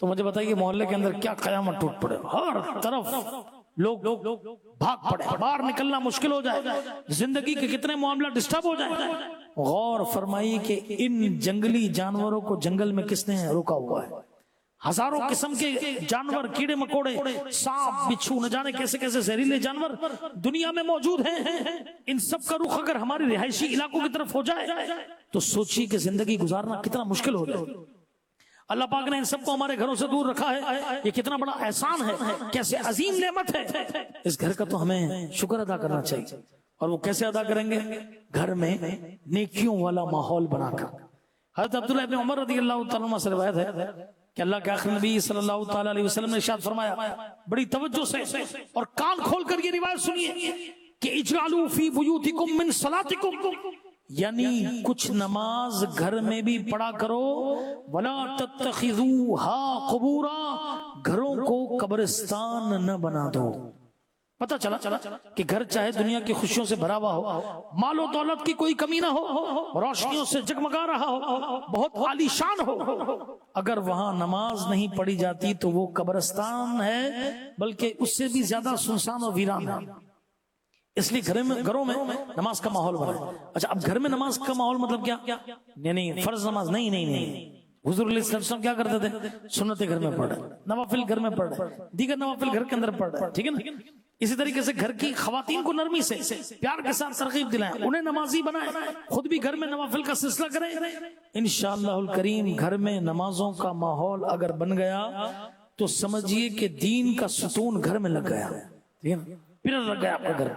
تو مجھے بتائیے محلے کے اندر کیا قیامت ٹوٹ پڑے. ہر طرف لوگ بھاگ پڑے, باہر نکلنا مشکل ہو جائے, زندگی کے کتنے معاملہ ڈسٹرب ہو جائے. غور فرمائیے کہ ان جنگلی جانوروں کو جنگل میں کس نے روکا ہوا ہے. ہزاروں قسم کے جانور, کیڑے مکوڑے, سانپ بچھو, نہ جانے کیسے کیسے زہریلے جانور دنیا میں موجود ہیں. ان سب کا رخ اگر ہماری رہائشی علاقوں کی طرف ہو جائے تو سوچیے کہ زندگی گزارنا کتنا مشکل ہو جائے. اللہ پاک نے ان سب کو ہمارے گھروں سے دور رکھا ہے. یہ کتنا بڑا احسان ہے, کیسے عظیم نعمت ہے. اس گھر کا تو ہمیں شکر ادا کرنا چاہیے. اور وہ کیسے ادا کریں گے؟ گھر میں نیکیوں والا ماحول بنا کر. حضرت عبداللہ ابن عمر رضی اللہ تعالیٰ عنہ سے روایت ہے کہ اللہ کے آخری نبی صلی اللہ تعالیٰ علیہ وسلم نے ارشاد فرمایا, بڑی توجہ سے اور کان کھول کر یہ روایت سنیے کہ اجعلوا فی بیوتکم من صلاتکم, یعنی کچھ نماز گھر میں بھی پڑھا کرو. ولا تتخذوها قبورا, گھروں کو قبرستان نہ بنا دو. پتہ چلا کہ گھر چاہے دنیا کی خوشیوں سے بھرا ہوا ہو, مال و دولت کی کوئی کمی نہ ہو, روشنیوں سے جگمگا رہا ہو, بہت عالی شان ہو, اگر وہاں نماز نہیں پڑھی جاتی تو وہ قبرستان ہے, بلکہ اس سے بھی زیادہ سنسان اور ویران ہے. اس لیے گھروں میں نماز کا ماحول بنا. اچھا اب گھر میں نماز کا ماحول مطلب کیا؟ نہیں فرض نماز نہیں. حضور علیہ السلام کیا کرتے تھے؟ سنتیں گھر میں پڑھ رہے, نوافل گھر میں پڑھ رہے, دیگر نوافل گھر کے اندر پڑھ رہے, ٹھیک ہے نا. اسی طریقے سے گھر کی خواتین کو نرمی سے پیار کے ساتھ ترغیب دلائیں, انہیں نمازی بنائیں, خود بھی گھر میں نوافل کا سلسلہ کریں. انشاءاللہ الکریم گھر میں نمازوں کا ماحول اگر بن گیا تو سمجھیے کہ دین کا ستون گھر میں لگ گیا, ٹھیک ہے نا, پھر لگ گیا آپ کا گھر.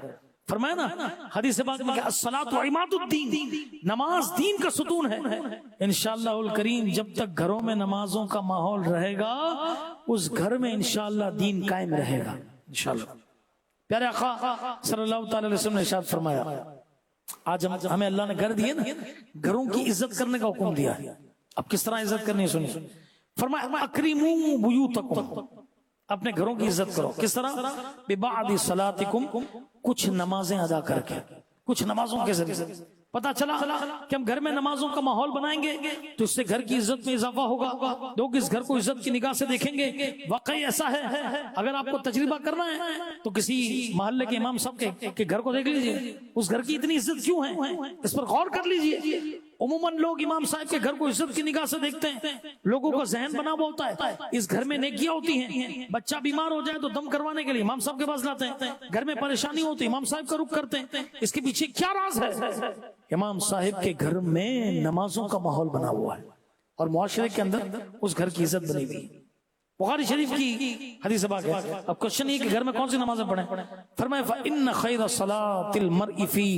فرمایا نا حدیث پاک میں کہ الصلاۃ عماد الدین، نماز دین کا ستون ہے۔ انشاءاللہ الکریم جب تک گھروں میں نمازوں کا ماحول رہے گا اس گھر میں انشاءاللہ دین قائم رہے گا انشاءاللہ۔ پیارے آقا صلی اللہ تعالی علیہ وسلم نے ارشاد فرمایا، آج ہمیں اللہ نے گھر دیے نا، گھروں کی عزت کرنے کا حکم دیا ہے۔ اب کس طرح عزت کرنی ہے سنیے، فرمایا اکریموا بیوتکم، اپنے گھروں کی عزت کرو۔ کس طرح؟ ببعد صلاتکم، کچھ نمازیں ادا کر کے، کچھ نمازوں کے ذریعے۔ پتہ چلا کہ ہم گھر میں نمازوں کا ماحول بنائیں گے تو اس سے گھر کی عزت میں اضافہ ہوگا، لوگ اس گھر کو عزت کی نگاہ سے دیکھیں گے۔ واقعی ایسا ہے، اگر آپ کو تجربہ کرنا ہے تو کسی محلے کے امام صاحب کے گھر کو دیکھ لیجئے، اس گھر کی اتنی عزت کیوں ہے، اس پر غور کر لیجئے۔ عموماً لوگ امام صاحب کے گھر کو عزت کی نگاہ سے دیکھتے ہیں، لوگوں کا ذہن بنا ہوا ہوتا ہے اس گھر میں نیکیاں ہوتی ہیں، بچہ بیمار ہو جائے تو دم کروانے کے لیے امام صاحب کے پاس لاتے ہیں، گھر میں پریشانی ہوتی ہے امام صاحب کا رخ کرتے ہیں۔ اس کے پیچھے کیا راز ہے؟ امام صاحب کے گھر میں نمازوں کا ماحول بنا ہوا ہے اور معاشرے کے اندر اس گھر کی عزت بنی ہوئی ہے۔ بخاری شریف کی حدیث پاک ہے۔ اب کوشچن یہ کہ گھر میں کون سی نمازیں پڑھیں؟ فرمایا فإن خیر صلاة المرء فی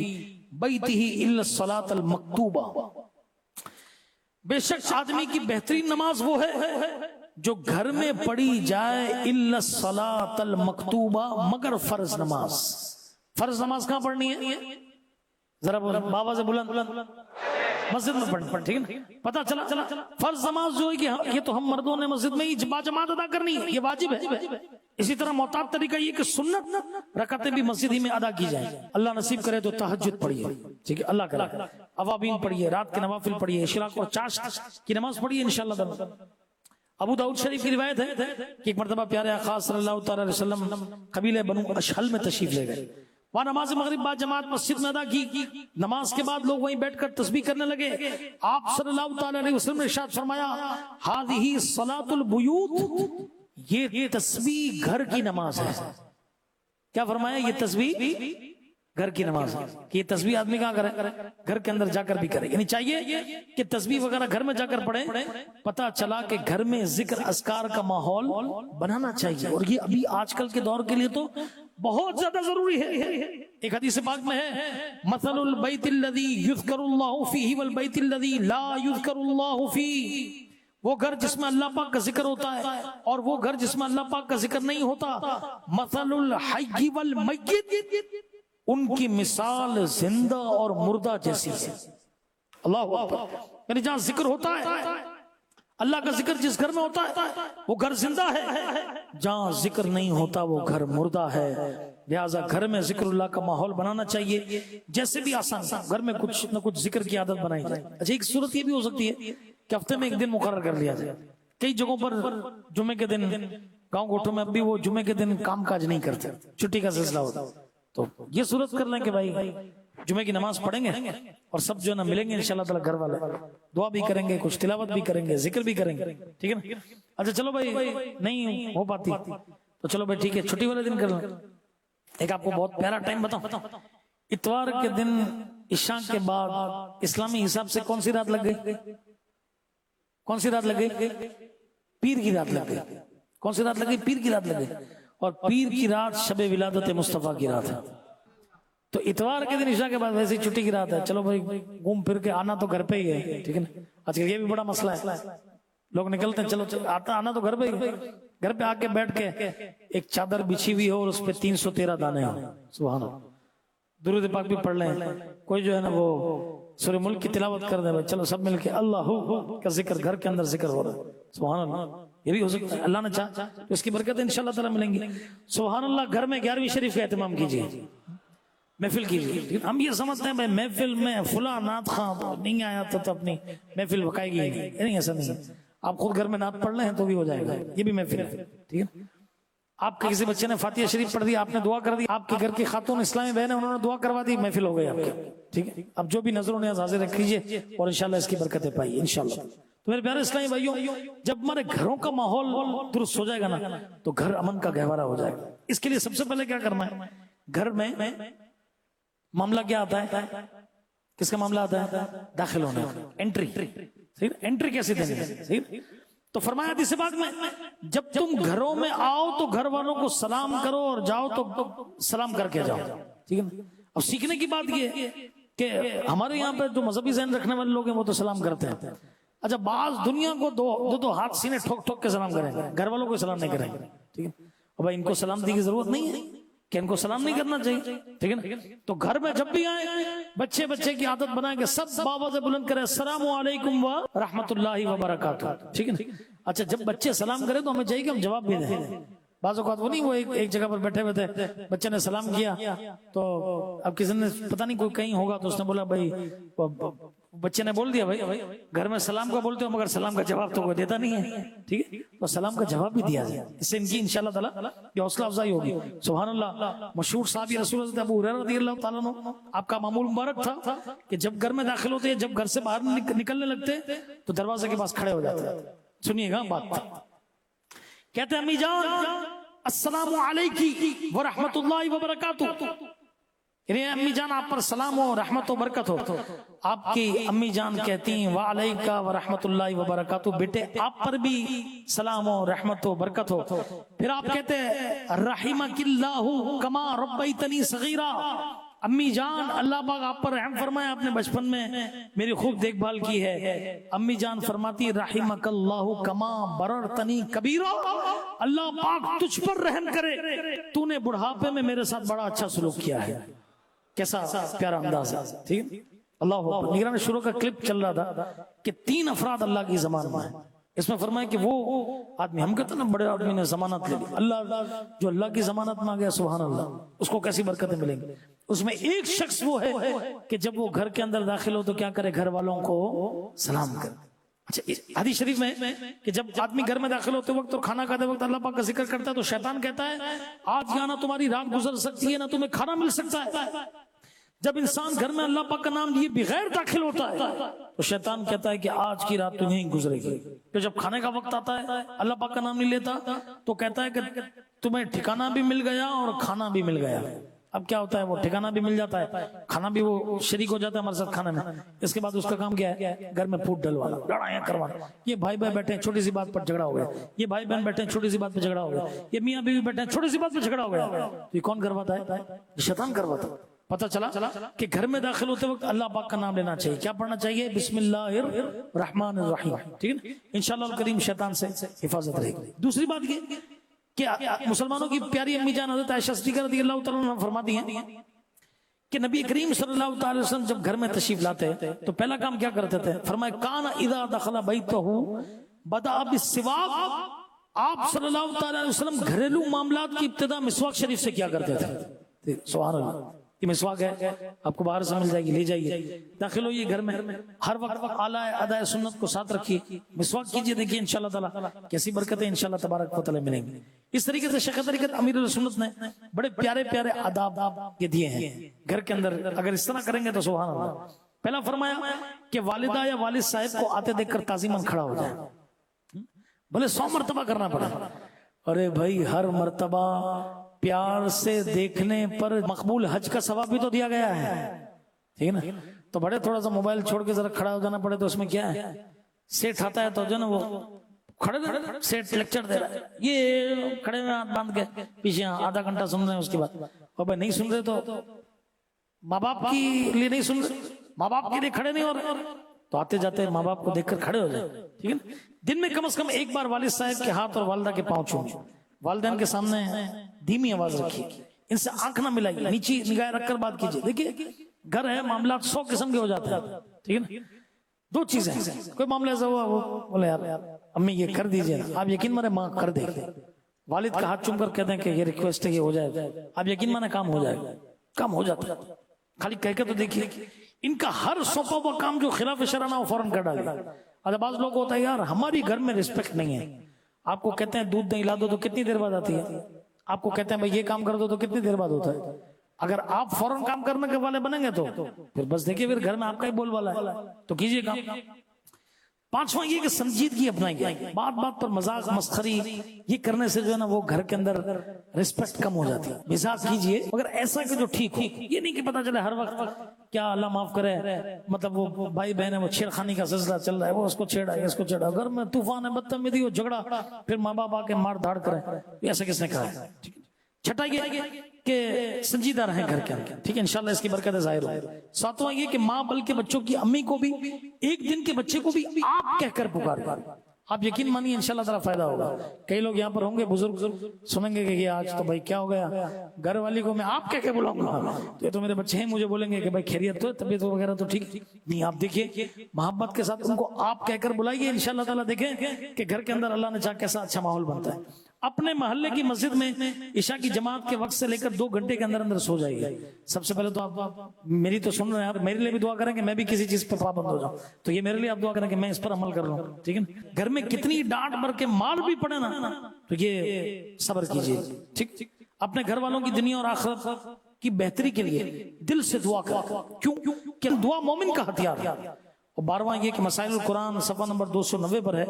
بیتہ الا الصلاة المکتوبہ، بے شک آدمی کی بہترین نماز وہ ہے جو گھر میں پڑھی جائے الا الصلاة المکتوبہ، مگر فرض نماز۔ فرض نماز کہاں پڑھنی ہے؟ ذرا بابا سے بلند مسجد میں پڑھنا، ٹھیک ہے نا؟ پتہ چلا فرض نماز جو ہے کہ یہ تو ہم مردوں نے مسجد میں ہی باجماعت ادا کرنی ہے، یہ واجب ہے۔ اسی طرح معتاد طریقہ یہ کہ سنت رکعتیں بھی مسجد ہی میں ادا کی جائیں۔ اللہ نصیب کرے تو تہجد پڑھیے، ٹھیک ہے، اللہ کرے، اوابین پڑھیے، رات کے نوافل پڑھیے، اشراق اور چاشت کی نماز پڑھیے انشاءاللہ۔ ابو داؤد شریف کی روایت ہے کہ ایک مرتبہ پیارے آقا صلی اللہ تعالی علیہ وسلم قبیلہ بنو اشہل میں تشریف لے گئے، وہاں نماز مغرب با جماعت مسجد میں ادا کی، نماز کے بعد لوگ وہیں بیٹھ کر تسبیح کرنے لگے۔ آپ صلی اللہ تعالی علیہ وسلم نے ارشاد فرمایا ہذہ صلاۃ البیوت، یہ تسبیح گھر کی نماز ہے۔ کیا فرمایا؟ یہ تسبیح گھر کی نماز ہے کہ یہ تسبیح آدمی کہاں کرے؟ گھر کے اندر جا کر بھی کرے، یعنی چاہیے کہ تسبیح وغیرہ گھر میں جا کر پڑھے۔ پتہ چلا کہ گھر میں ذکر اذکار کا ماحول بنانا چاہیے، اور یہ ابھی آج کل کے دور کے لیے تو بہت زیادہ ضروری ہے۔ ایک حدیث پاک میں ہے مثل البیت الذی یذکر اللہ فیہ والبیت الذی لا یذکر اللہ فیہ، وہ گھر جس میں اللہ پاک کا ذکر ہوتا ہے اور وہ گھر جس میں اللہ پاک کا ذکر نہیں ہوتا۔ مثل الحی والمیت، ان کی مثال زندہ اور مردہ جیسی ہے۔ اللہ اکبر، یعنی جہاں ذکر ہوتا ہے، اللہ کا ذکر جس گھر میں ہوتا ہے وہ گھر زندہ ہے، جہاں ذکر نہیں ہوتا وہ گھر مردہ ہے۔ لہٰذا گھر میں ذکر اللہ کا ماحول بنانا چاہیے، جیسے بھی آسان گھر میں کچھ نہ کچھ ذکر کی عادت بنائی جائے۔ اچھا، ایک صورت یہ بھی ہو سکتی ہے کہ ہفتے میں ایک دن مقرر کر لیا جائے۔ کئی جگہوں پر جمعے کے دن، گاؤں گوٹھوں میں اب بھی وہ جمعے کے دن کام کاج نہیں کرتے، چھٹی کا سلسلہ ہوتا، تو یہ صورت کر لیں کہ بھائی جمعے کی نماز پڑھیں گے اور سب جو ہے نا ملیں گے انشاءاللہ تعالی، گھر والے دعا بھی کریں گے، کچھ تلاوت بھی کریں گے، ذکر بھی کریں گے، ٹھیک ہے نا؟ اچھا چلو بھائی نہیں ہو پاتی تو چلو بھائی ٹھیک ہے، چھٹی والے دن کر لیں۔ ایک آپ کو بہت پیارا ٹائم بتاؤں، اتوار کے دن عشاء کے بعد اسلامی حساب سے کون سی رات لگ گئی؟ کون سی رات لگ گئی؟ پیر کی رات لگ گئی۔ کون سی رات لگ گئی؟ پیر کی رات لگ گئی، اور پیر کی رات شب ولادت مصطفیٰ کی رات ہے۔ تو اتوار کے دن عشاء کے بعد ویسے چھٹی کی رات ہے، چلو بھائی گھوم پھر کے آنا تو گھر پہ ہی ہے، ٹھیک ہے نا؟ آج کل یہ بھی بڑا مسئلہ ہے، لوگ نکلتے ہیں چلو آنا تو گھر پہ ہی، گھر پہ آ کے بیٹھ کے ایک چادر بچھی ہوئی ہو اور اس پہ 313 دانے ہوں، سبحان اللہ، درود پاک بھی پڑھ لیں، کوئی جو ہے نا وہ سورہ ملک کی تلاوت کر دے، چلو سب مل کے اللہ کا ذکر گھر کے اندر ذکر ہو رہا ہے، سبحان اللہ۔ یہ بھی ہو سکتا ہے، اللہ نے چاہا تو اس کی برکت انشاءاللہ تعالی ملیں گی، سبحان اللہ۔ گھر میں 11ویں شریف کا اہتمام کیجیے، محفل کیجیے۔ ہم یہ سمجھتے ہیں بھائی محفل میں فلاں نعت خواں نہیں آیا تو اپنی محفل بکائے گی نہیں، ایسا نہیں ہے۔ آپ خود گھر میں نعت پڑھ لیں تو بھی ہو جائے گا، یہ بھی محفل ہے، ٹھیک ہے۔ آپ کے کسی بچے نے فاتحہ شریف پڑھ دی، آپ نے دعا کر دی، آپ کے گھر کی خاتون اسلامی بہن ہے انہوں نے دعا کروا دی، محفل ہو گئی آپ کی، ٹھیک ہے۔ اب جو بھی نظر و نیاز حاضر رکھ لیجیے اور انشاءاللہ اس کی برکتیں پائیے انشاءاللہ۔ تو میرے پیارے اسلامی بھائیوں، جب ہمارے گھروں کا ماحول درست ہو جائے گا نا تو گھر امن کا گہوارہ ہو جائے گا۔ اس کے لیے سب سے پہلے کیا کرنا ہے؟ گھر میں معاملہ کیا آتا ہے؟ کس کا معاملہ آتا ہے؟ داخل ہونے کا، انٹری، انٹری کیسے دیں گے؟ تو فرمایا حدیث پاک میں جب تم گھروں میں آؤ تو گھر والوں کو سلام کرو اور جاؤ تو سلام کر کے جاؤ، ٹھیک ہے نا؟ اب سیکھنے کی بات یہ ہے کہ ہمارے یہاں پہ جو مذہبی ذہن رکھنے والے لوگ ہیں وہ تو سلام کرتے ہیں. اچھا بعض دنیا کو دو ہاتھ سینے ٹھوک ٹھوک کے سلام کریں گے, گھر والوں کو سلام نہیں کریں گے. ٹھیک ہے, اور بھائی ان کو سلامتی کی ضرورت نہیں ہے کہ ان کو سلام نہیں کرنا چاہیے. ٹھیک ہے نا, تو گھر میں جب بھی آئے بچے کی عادت بنائیں کہ سب باواز بلند کریں السلام علیکم و رحمت اللہ وبرکاتہ. ٹھیک ہے نا. اچھا جب بچے سلام کریں تو ہمیں چاہیے کہ ہم جواب بھی دیں. بعض اوقات وہ نہیں, وہ ایک جگہ پر بیٹھے ہوئے تھے, بچے نے سلام کیا تو اب کسی نے پتہ نہیں کوئی کہیں ہوگا تو اس نے بولا بھائی, بچے نے بول دیا بھائی گھر میں سلام کا بولتے ہو مگر سلام کا جواب تو کوئی دیتا نہیں ہے. ٹھیک ہے, تو سلام کا جواب بھی دیا جائے, اس سے ان کی انشاءاللہ تعالی یہ حوصلہ افزائی ہوگی. سبحان اللہ. مشہور صحابی رسول حضرت ابو ہریرہ رضی اللہ تعالیٰ عنہ, آپ کا معمول مبارک تھا کہ جب گھر میں داخل ہوتے جب گھر سے باہر نکلنے لگتے تو دروازے کے پاس کھڑے ہو جاتے. سنیے گا بات, کہتے ہیں امی جان السلام علیکی ورحمت اللہ وبرکاتہ, یعنی امی جان آپ پر سلام و رحمت و برکت ہو. آپ کی امی جان کہتی ہیں وعلیکا ورحمت اللہ وبرکاتہ, بیٹے آپ پر بھی سلام و رحمت و برکت ہو. پھر آپ کہتے ہیں رحمک اللہ کما ربیتنی صغیرا, امی جان اللہ پاک آپ پر رحم فرمائے, آپ نے بچپن میں میری خوب دیکھ بھال کی ہے. امی جان فرماتی رحمک اللہ کما بررتنی کبیرا, اللہ پاک تجھ پر رحم کرے, تو نے بڑھاپے میں میرے ساتھ بڑا اچھا سلوک کیا ہے. کیسا پیارا انداز ہے. ٹھیک ہے, اللہ اکبر. نگران شروع کا کلپ چل رہا تھا کہ 3 افراد اللہ کی ضمانت میں ہیں. اس میں فرمایا کہ وہ آدمی, ہم کہتے ہیں نا بڑے آدمی نے ضمانت لے لی, اللہ جو اللہ کی ضمانت میں آ گیا سبحان اللہ, اس کو کیسی برکتیں ملیں گی. اس میں ایک شخص وہ ہے کہ جب وہ گھر کے اندر داخل ہو تو کیا کرے, گھر والوں کو سلام کرے. اچھا حدیث شریف میں کہ جب آدمی گھر میں داخل ہوتے وقت اور کھانا کھاتے وقت اللہ پاک کا ذکر کرتا ہے تو شیطان کہتا ہے آج یہاں نہ تمہاری رات گزر سکتی ہے نہ تمہیں کھانا مل سکتا ہے. جب انسان گھر میں اللہ پاک کا نام لیے بغیر داخل ہوتا ہے تو شیطان کہتا ہے کہ آج کی رات تمہیں گزرے گی. تو جب کھانے کا وقت آتا ہے اللہ پاک کا نام نہیں لیتا تو کہتا ہے کہ تمہیں ٹھکانہ بھی مل گیا اور کھانا بھی مل گیا. اب کیا ہوتا ہے, وہ ٹھکانہ بھی مل جاتا ہے, کھانا بھی وہ شریک ہو جاتا ہے ہمارے ساتھ کھانے میں. اس کے بعد اس کا کام کیا ہے, گھر میں پھوٹ ڈلوانا, لڑائیاں کروانا. یہ بھائی بہن بیٹھے ہیں چھوٹی سی بات پر جھگڑا ہو گیا, یہ بھائی بہن بیٹھے ہیں چھوٹی سی بات پہ جھگڑا ہو گیا, یہ میاں بیوی بیٹھے ہیں چھوٹی سی بات پہ جھگڑا ہو گیا. یہ کون کرواتا ہے, شیطان کرواتا ہے. پتہ چلا کہ گھر میں داخل ہوتے وقت اللہ پاک کا نام لینا چاہیے. کیا پڑھنا چاہیے, بسم اللہ الرحمن الرحیم. ٹھیک ہے, انشاءاللہ الکریم شیطان سے حفاظت رہے گی. دوسری بات یہ کہ مسلمانوں کی پیاری امی جان حضرت عائشہ صدیقہ رضی اللہ تعالیٰ عنہ فرماتی ہیں کہ نبی کریم صلی اللہ علیہ وسلم جب گھر میں تشریف لاتے تو پہلا کام کیا کرتے تھے, فرمایا کان اذا دخل بیتہ بدأ بالسواک. آپ صلی اللہ علیہ وسلم گھریلو معاملات کی ابتدا مسواک شریف سے کیا کرتے تھے. سبحان اللہ. یہ مسواک ہے, آپ کو باہر سے مل جائے گی, لے جائیے, داخل ہوئیے گھر میں, ہر وقت اعلیٰ ادائے سنت کو ساتھ رکھیے, مسواک کیجیے, دیکھیے انشاءاللہ تعالیٰ کیسی برکتیں انشاءاللہ تبارک و تعالیٰ ملیں گی. اس طریقے سے شیخ طریقت امیر السنت نے بڑے پیارے پیارے آداب یہ دیے ہیں گھر کے اندر. اگر اس طرح کریں گے تو سبحان اللہ. پہلا فرمایا کہ والدہ یا والد صاحب کو آتے دیکھ کر تعظیماً کھڑا ہو جائے, بھلے 100 مرتبہ کرنا پڑے. ارے بھائی ہر مرتبہ پیار سے دیکھنے پر مقبول حج کا ثواب بھی تو دیا گیا ہے. ٹھیک ہے نا, تو بڑے تھوڑا سا موبائل چھوڑ کے ذرا کھڑا ہو جانا پڑے تو اس میں کیا ہے, سیٹ آتا ہے تو جو نا وہ کھڑے سیٹ لیکچر دے رہا ہے, یہ کھڑے میں ہاتھ باندھ کے پیچھے آدھا گھنٹہ سن رہے ہیں, اس کے بعد اور بھائی نہیں سن رہے تو ماں باپ کے لیے نہیں سن رہے, ماں باپ کے لیے کھڑے نہیں ہو رہے تو آتے جاتے ماں باپ کو دیکھ کر کھڑے ہو جائے. ٹھیک ہے, دن میں کم از کم ایک بار والد صاحب کے ہاتھ اور والدہ کے پاؤں چھوئیں, والدین کے سامنے دھیمی آواز رکھیے, ان سے آنکھ نہ ملائیے, نیچی نگاہ رکھ کر بات کیجیے. دیکھیے گھر ہے, معاملات 100 قسم کے ہو جاتے ہیں. ٹھیک ہے نا, 2 چیزیں, کوئی معاملہ ایسا ہوا وہ بولے یار امی یہ کر دیجیے, آپ یقین مانے ماں کر دے, والد کا ہاتھ چوم کر کہتے ہیں کہ یہ ریکویسٹ ہے یہ ہو جائے, آپ یقین مانے کام ہو جائے گا, کام ہو جاتا ہے. خالی کہہ کے تو دیکھیے, ان کا ہر سونپا ہوا کام جو خلاف شرع نہ ہو فوراً کر ڈالے. اچھا بعض لوگ ہوتا ہے یار ہماری گھر میں رسپیکٹ نہیں ہے, آپ کو کہتے ہیں دودھ نہیں لا دو تو کتنی دیر بعد آتی ہے, آپ کو کہتے ہیں بھائی یہ کام کر دو تو کتنی دیر بعد ہوتا ہے. اگر آپ فوراً کام کرنے کے والے بنیں گے تو پھر بس دیکھیے پھر گھر میں آپ کا ہی بول والا ہے تو کیجیے کام. 5واں یہ کہ سنجیدگی اپنائیے, بات بات پر مذاق مسخری یہ کرنے سے جو ہے نا وہ گھر کے اندر رسپیکٹ کم ہو جاتی ہے. مزاج کیجیے مگر ایسا کہ جو ٹھیک ہو, یہ نہیں کہ پتا چلے ہر وقت کیا اللہ معاف کرے مطلب وہ بھائی بہن ہے وہ چھیڑ خانی کا سلسلہ چل رہا ہے, وہ اس کو چھیڑا ہے اس کو چھیڑا, گھر میں طوفان ہے بدتمیزی ہو جھگڑا, پھر ماں باپ آ کے مار دھاڑ کریں, ایسا کس نے کہا ہے. چھٹا یہ کہ سنجیدہ رہیں گھر کے اندر، ٹھیک ہے، انشاءاللہ اس کی برکت ظاہر ہو۔ ساتواں یہ کہ ماں بلکہ بچوں کی امی کو بھی ایک دن کے بچے کو بھی آپ کہہ کر پکاریں۔ آپ یقین مانیے انشاءاللہ تعالیٰ فائدہ ہوگا۔ کئی لوگ یہاں پر ہوں گے بزرگ سنیں گے کہ یہ آج تو بھائی کیا ہو گیا، گھر والی کو میں آپ کہہ کے بلاؤں گا، تو یہ تو میرے بچے ہیں، مجھے بولیں گے کہ بھائی خیریت تو ہے، طبیعت وغیرہ تو ٹھیک نہیں۔ آپ دیکھیے محبت کے ساتھ ان کو آپ کہہ کر بلائیے، انشاءاللہ تعالیٰ دیکھیں کہ گھر کے اندر اللہ نے چاہا کیسا اچھا ماحول بنتا ہے۔ اپنے محلے کی مسجد میں عشاء کی جماعت کے وقت سے لے کر 2 گھنٹے کے اندر اندر سو جائیے۔ سب سے پہلے تو آپ میری تو سن رہے ہیں، آپ میرے لیے بھی دعا کریں کہ میں بھی کسی چیز پہ پابند ہو جاؤں، تو یہ میرے لیے آپ دعا کریں کہ میں اس پر عمل کر رہا ہوں، ٹھیک ہے۔ گھر میں کتنی ڈانٹ بھر کے مار بھی پڑے نا تو یہ صبر کیجیے، ٹھیک۔ اپنے گھر والوں کی دنیا اور آخرت کی بہتری کے لیے دل سے دعا کریں، کیوں کہ دعا مومن کا ہتھیار ہے۔ اور 12واں یہ کہ مسائل القرآن صفحہ نمبر 290 پر ہے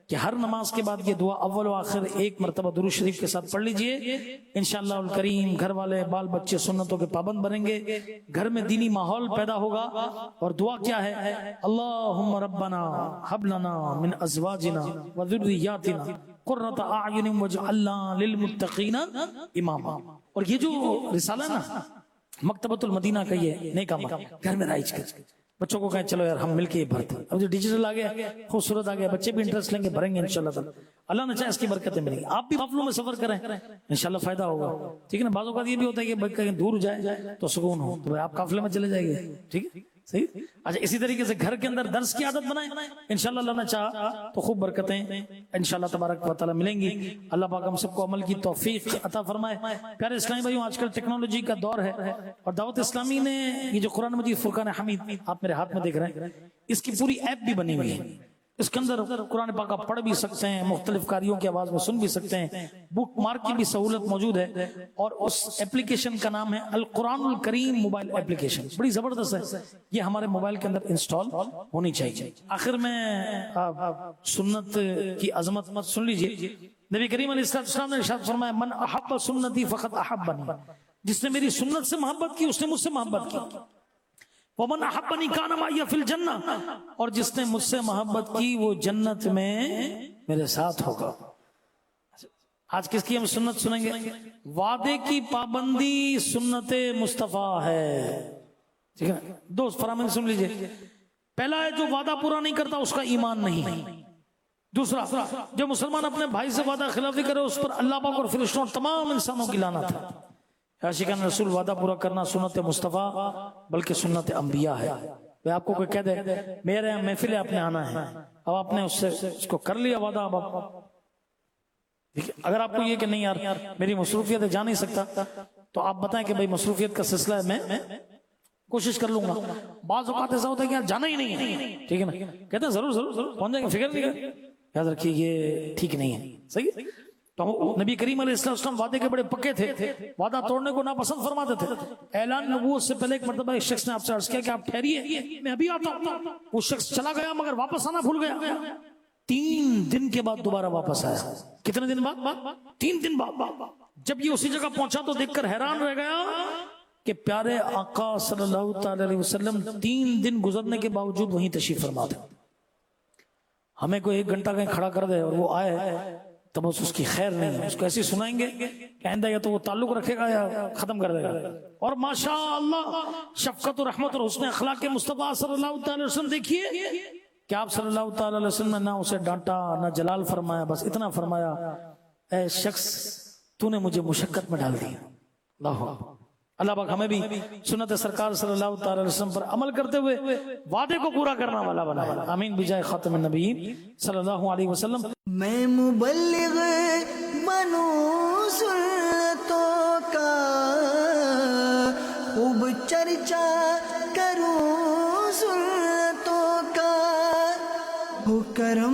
کہ ہر نماز کے بعد یہ دعا اول و آخر 1 مرتبہ درود شریف کے ساتھ پڑھ لیجئے، انشاءاللہ الکریم گھر والے بال بچے سنتوں کے پابند بنیں گے، گھر میں دینی ماحول پیدا ہوگا۔ اور دعا کیا ہے؟ اللہم ربنا حب لنا من ازواجنا و ذریاتنا قرۃ اعین واجعلنا للمتقین اماما۔ اور یہ جو رسالہ ہے نا مکتبۃ المدینہ کا، یہ نیک عمل گھر میں رائج کر، بچوں کو کہیں چلو یار ہم مل کے یہ بھرتے ہیں۔ اب جو ڈیجیٹل آ گیا خوبصورت آ گیا، بچے بھی انٹرسٹ لیں گے، بھریں گے انشاءاللہ تعالی، اللہ نے چاہے اس کی برکتیں ملیں گی۔ آپ بھی قافلوں میں سفر کریں انشاءاللہ فائدہ ہوگا، ٹھیک ہے نا۔ بعض اوقات یہ بھی ہوتا ہے کہ کہیں دور جائے تو سکون ہو، تو آپ قافلے میں چلے جائیں گے، ٹھیک ہے، صحیح۔ اچھا اسی طریقے سے گھر کے اندر درس کی عادت بنائیں، انشاءاللہ اللہ نے چاہا تو خوب برکتیں انشاءاللہ تبارک و تعالی ملیں گی۔ اللہ پاک ہم سب کو عمل کی توفیق عطا فرمائے۔ پیارے اسلامی بھائیوں، آج کل ٹیکنالوجی کا دور ہے اور دعوت اسلامی نے یہ جو قرآن مجید فرقان حمید آپ میرے ہاتھ میں دیکھ رہے ہیں، اس کی پوری ایپ بھی بنی ہوئی ہے۔ اس کے اندر قرآن پاک آپ پڑھ بھی سکتے ہیں، مختلف قاریوں کی آواز میں سن بھی سکتے ہیں، بک مارک کی بھی سہولت موجود ہے، اور اس ایپلیکیشن کا نام ہے القرآن الکریم موبائل ایپلیکیشن۔ بڑی زبردست ہے، یہ ہمارے موبائل کے اندر انسٹال ہونی چاہیے۔ آخر میں سنت کی عظمت مت سن لیجئے، نبی کریم علیہ السلام نے ارشاد فرمایا من احب سنتی فقط احبنی، جس نے میری سنت سے محبت کی اس نے مجھ سے محبت کی۔ وَمَنْ أَحَبَّنِي كَانَ مَعِيَ فِي الْجَنَّةِ، اور جس نے مجھ سے محبت کی وہ جنت میں میرے ساتھ ہوگا۔ آج کس کی ہم سنت سنیں گے؟ وعدے کی پابندی سنت مصطفیٰ ہے، ٹھیک ہے نا۔ دوست فرامین سن لیجئے، پہلا ہے جو وعدہ پورا نہیں کرتا اس کا ایمان نہیں۔ دوسرا، جو مسلمان اپنے بھائی سے وعدہ خلافی کرے اس پر اللہ پاک اور فرشتوں اور تمام انسانوں کی لعنت ہے۔ عاشقان رسول وعدہ پورا کرنا سنت مصطفیٰ بلکہ سنت انبیاء ہے۔ میں آپ کو کوئی کہہ دے میرے یہاں محفل آپ نے آنا ہے، اب آپ نے اس کو کر لیا وعدہ، اب اگر آپ کو یہ کہ نہیں یار میری مصروفیت ہے جا نہیں سکتا، تو آپ بتائیں کہ بھائی مصروفیت کا سلسلہ ہے، میں کوشش کر لوں گا۔ بعض اوقات ایسا ہوتا ہے کہ یار جانا ہی نہیں ہے، ٹھیک ہے نا، کہتے ہیں ضرور ضرور ضرور پہنچ جائیں گے، فکر نہیں کریں، یاد رکھیے یہ ٹھیک نہیں ہے، صحیح۔ تو نبی کریم علیہ السلام وعدے کے بڑے پکے تھے، وعدہ توڑنے کو ناپسند فرماتے تھے۔ اعلان نبوت سے پہلے ایک مرتبہ ایک شخص نے آپ سے عرض کیا کہ آپ ٹھہریے میں ابھی آتا ہوں۔ وہ شخص چلا گیا مگر واپس آنا بھول گیا، 3 دن کے بعد دوبارہ واپس آیا۔ کتنے دن بعد؟ 3 دن بعد۔ جب یہ اسی جگہ پہنچا تو دیکھ کر حیران رہ گیا کہ پیارے آقا صلی اللہ تعالی علیہ وسلم 3 دن گزرنے کے باوجود وہیں تشریف فرما تھے۔ ہمیں کوئی 1 گھنٹہ کہیں کھڑا کر دے اور وہ آئے تب اس کی خیر نہیں ہے، اس کو ایسی سنائیں گے کہ آئندہ یا تو وہ تعلق رکھے گا یا ختم کر دے گا۔ اور ماشاءاللہ شفقت و رحمت اور حسن اخلاق کے مصطفیٰ صلی اللہ تعالی علیہ وسلم دیکھیے کہ آپ صلی اللہ تعالی علیہ وسلم نے نہ اسے ڈانٹا نہ جلال فرمایا، بس اتنا فرمایا اے شخص تو نے مجھے مشقت میں ڈال دیا۔ اللہ پاک ہمیں بھی سنت سرکار صلی اللہ تعالی علیہ وسلم پر عمل کرتے ہوئے وعدے کو پورا کرنا والا بنائے، آمین بجائے خاتم النبیین صلی اللہ علیہ وسلم۔ میں مبلغ بنوں سنتوں کا، خوب چرچا کروں سنتوں کا، ہو کرم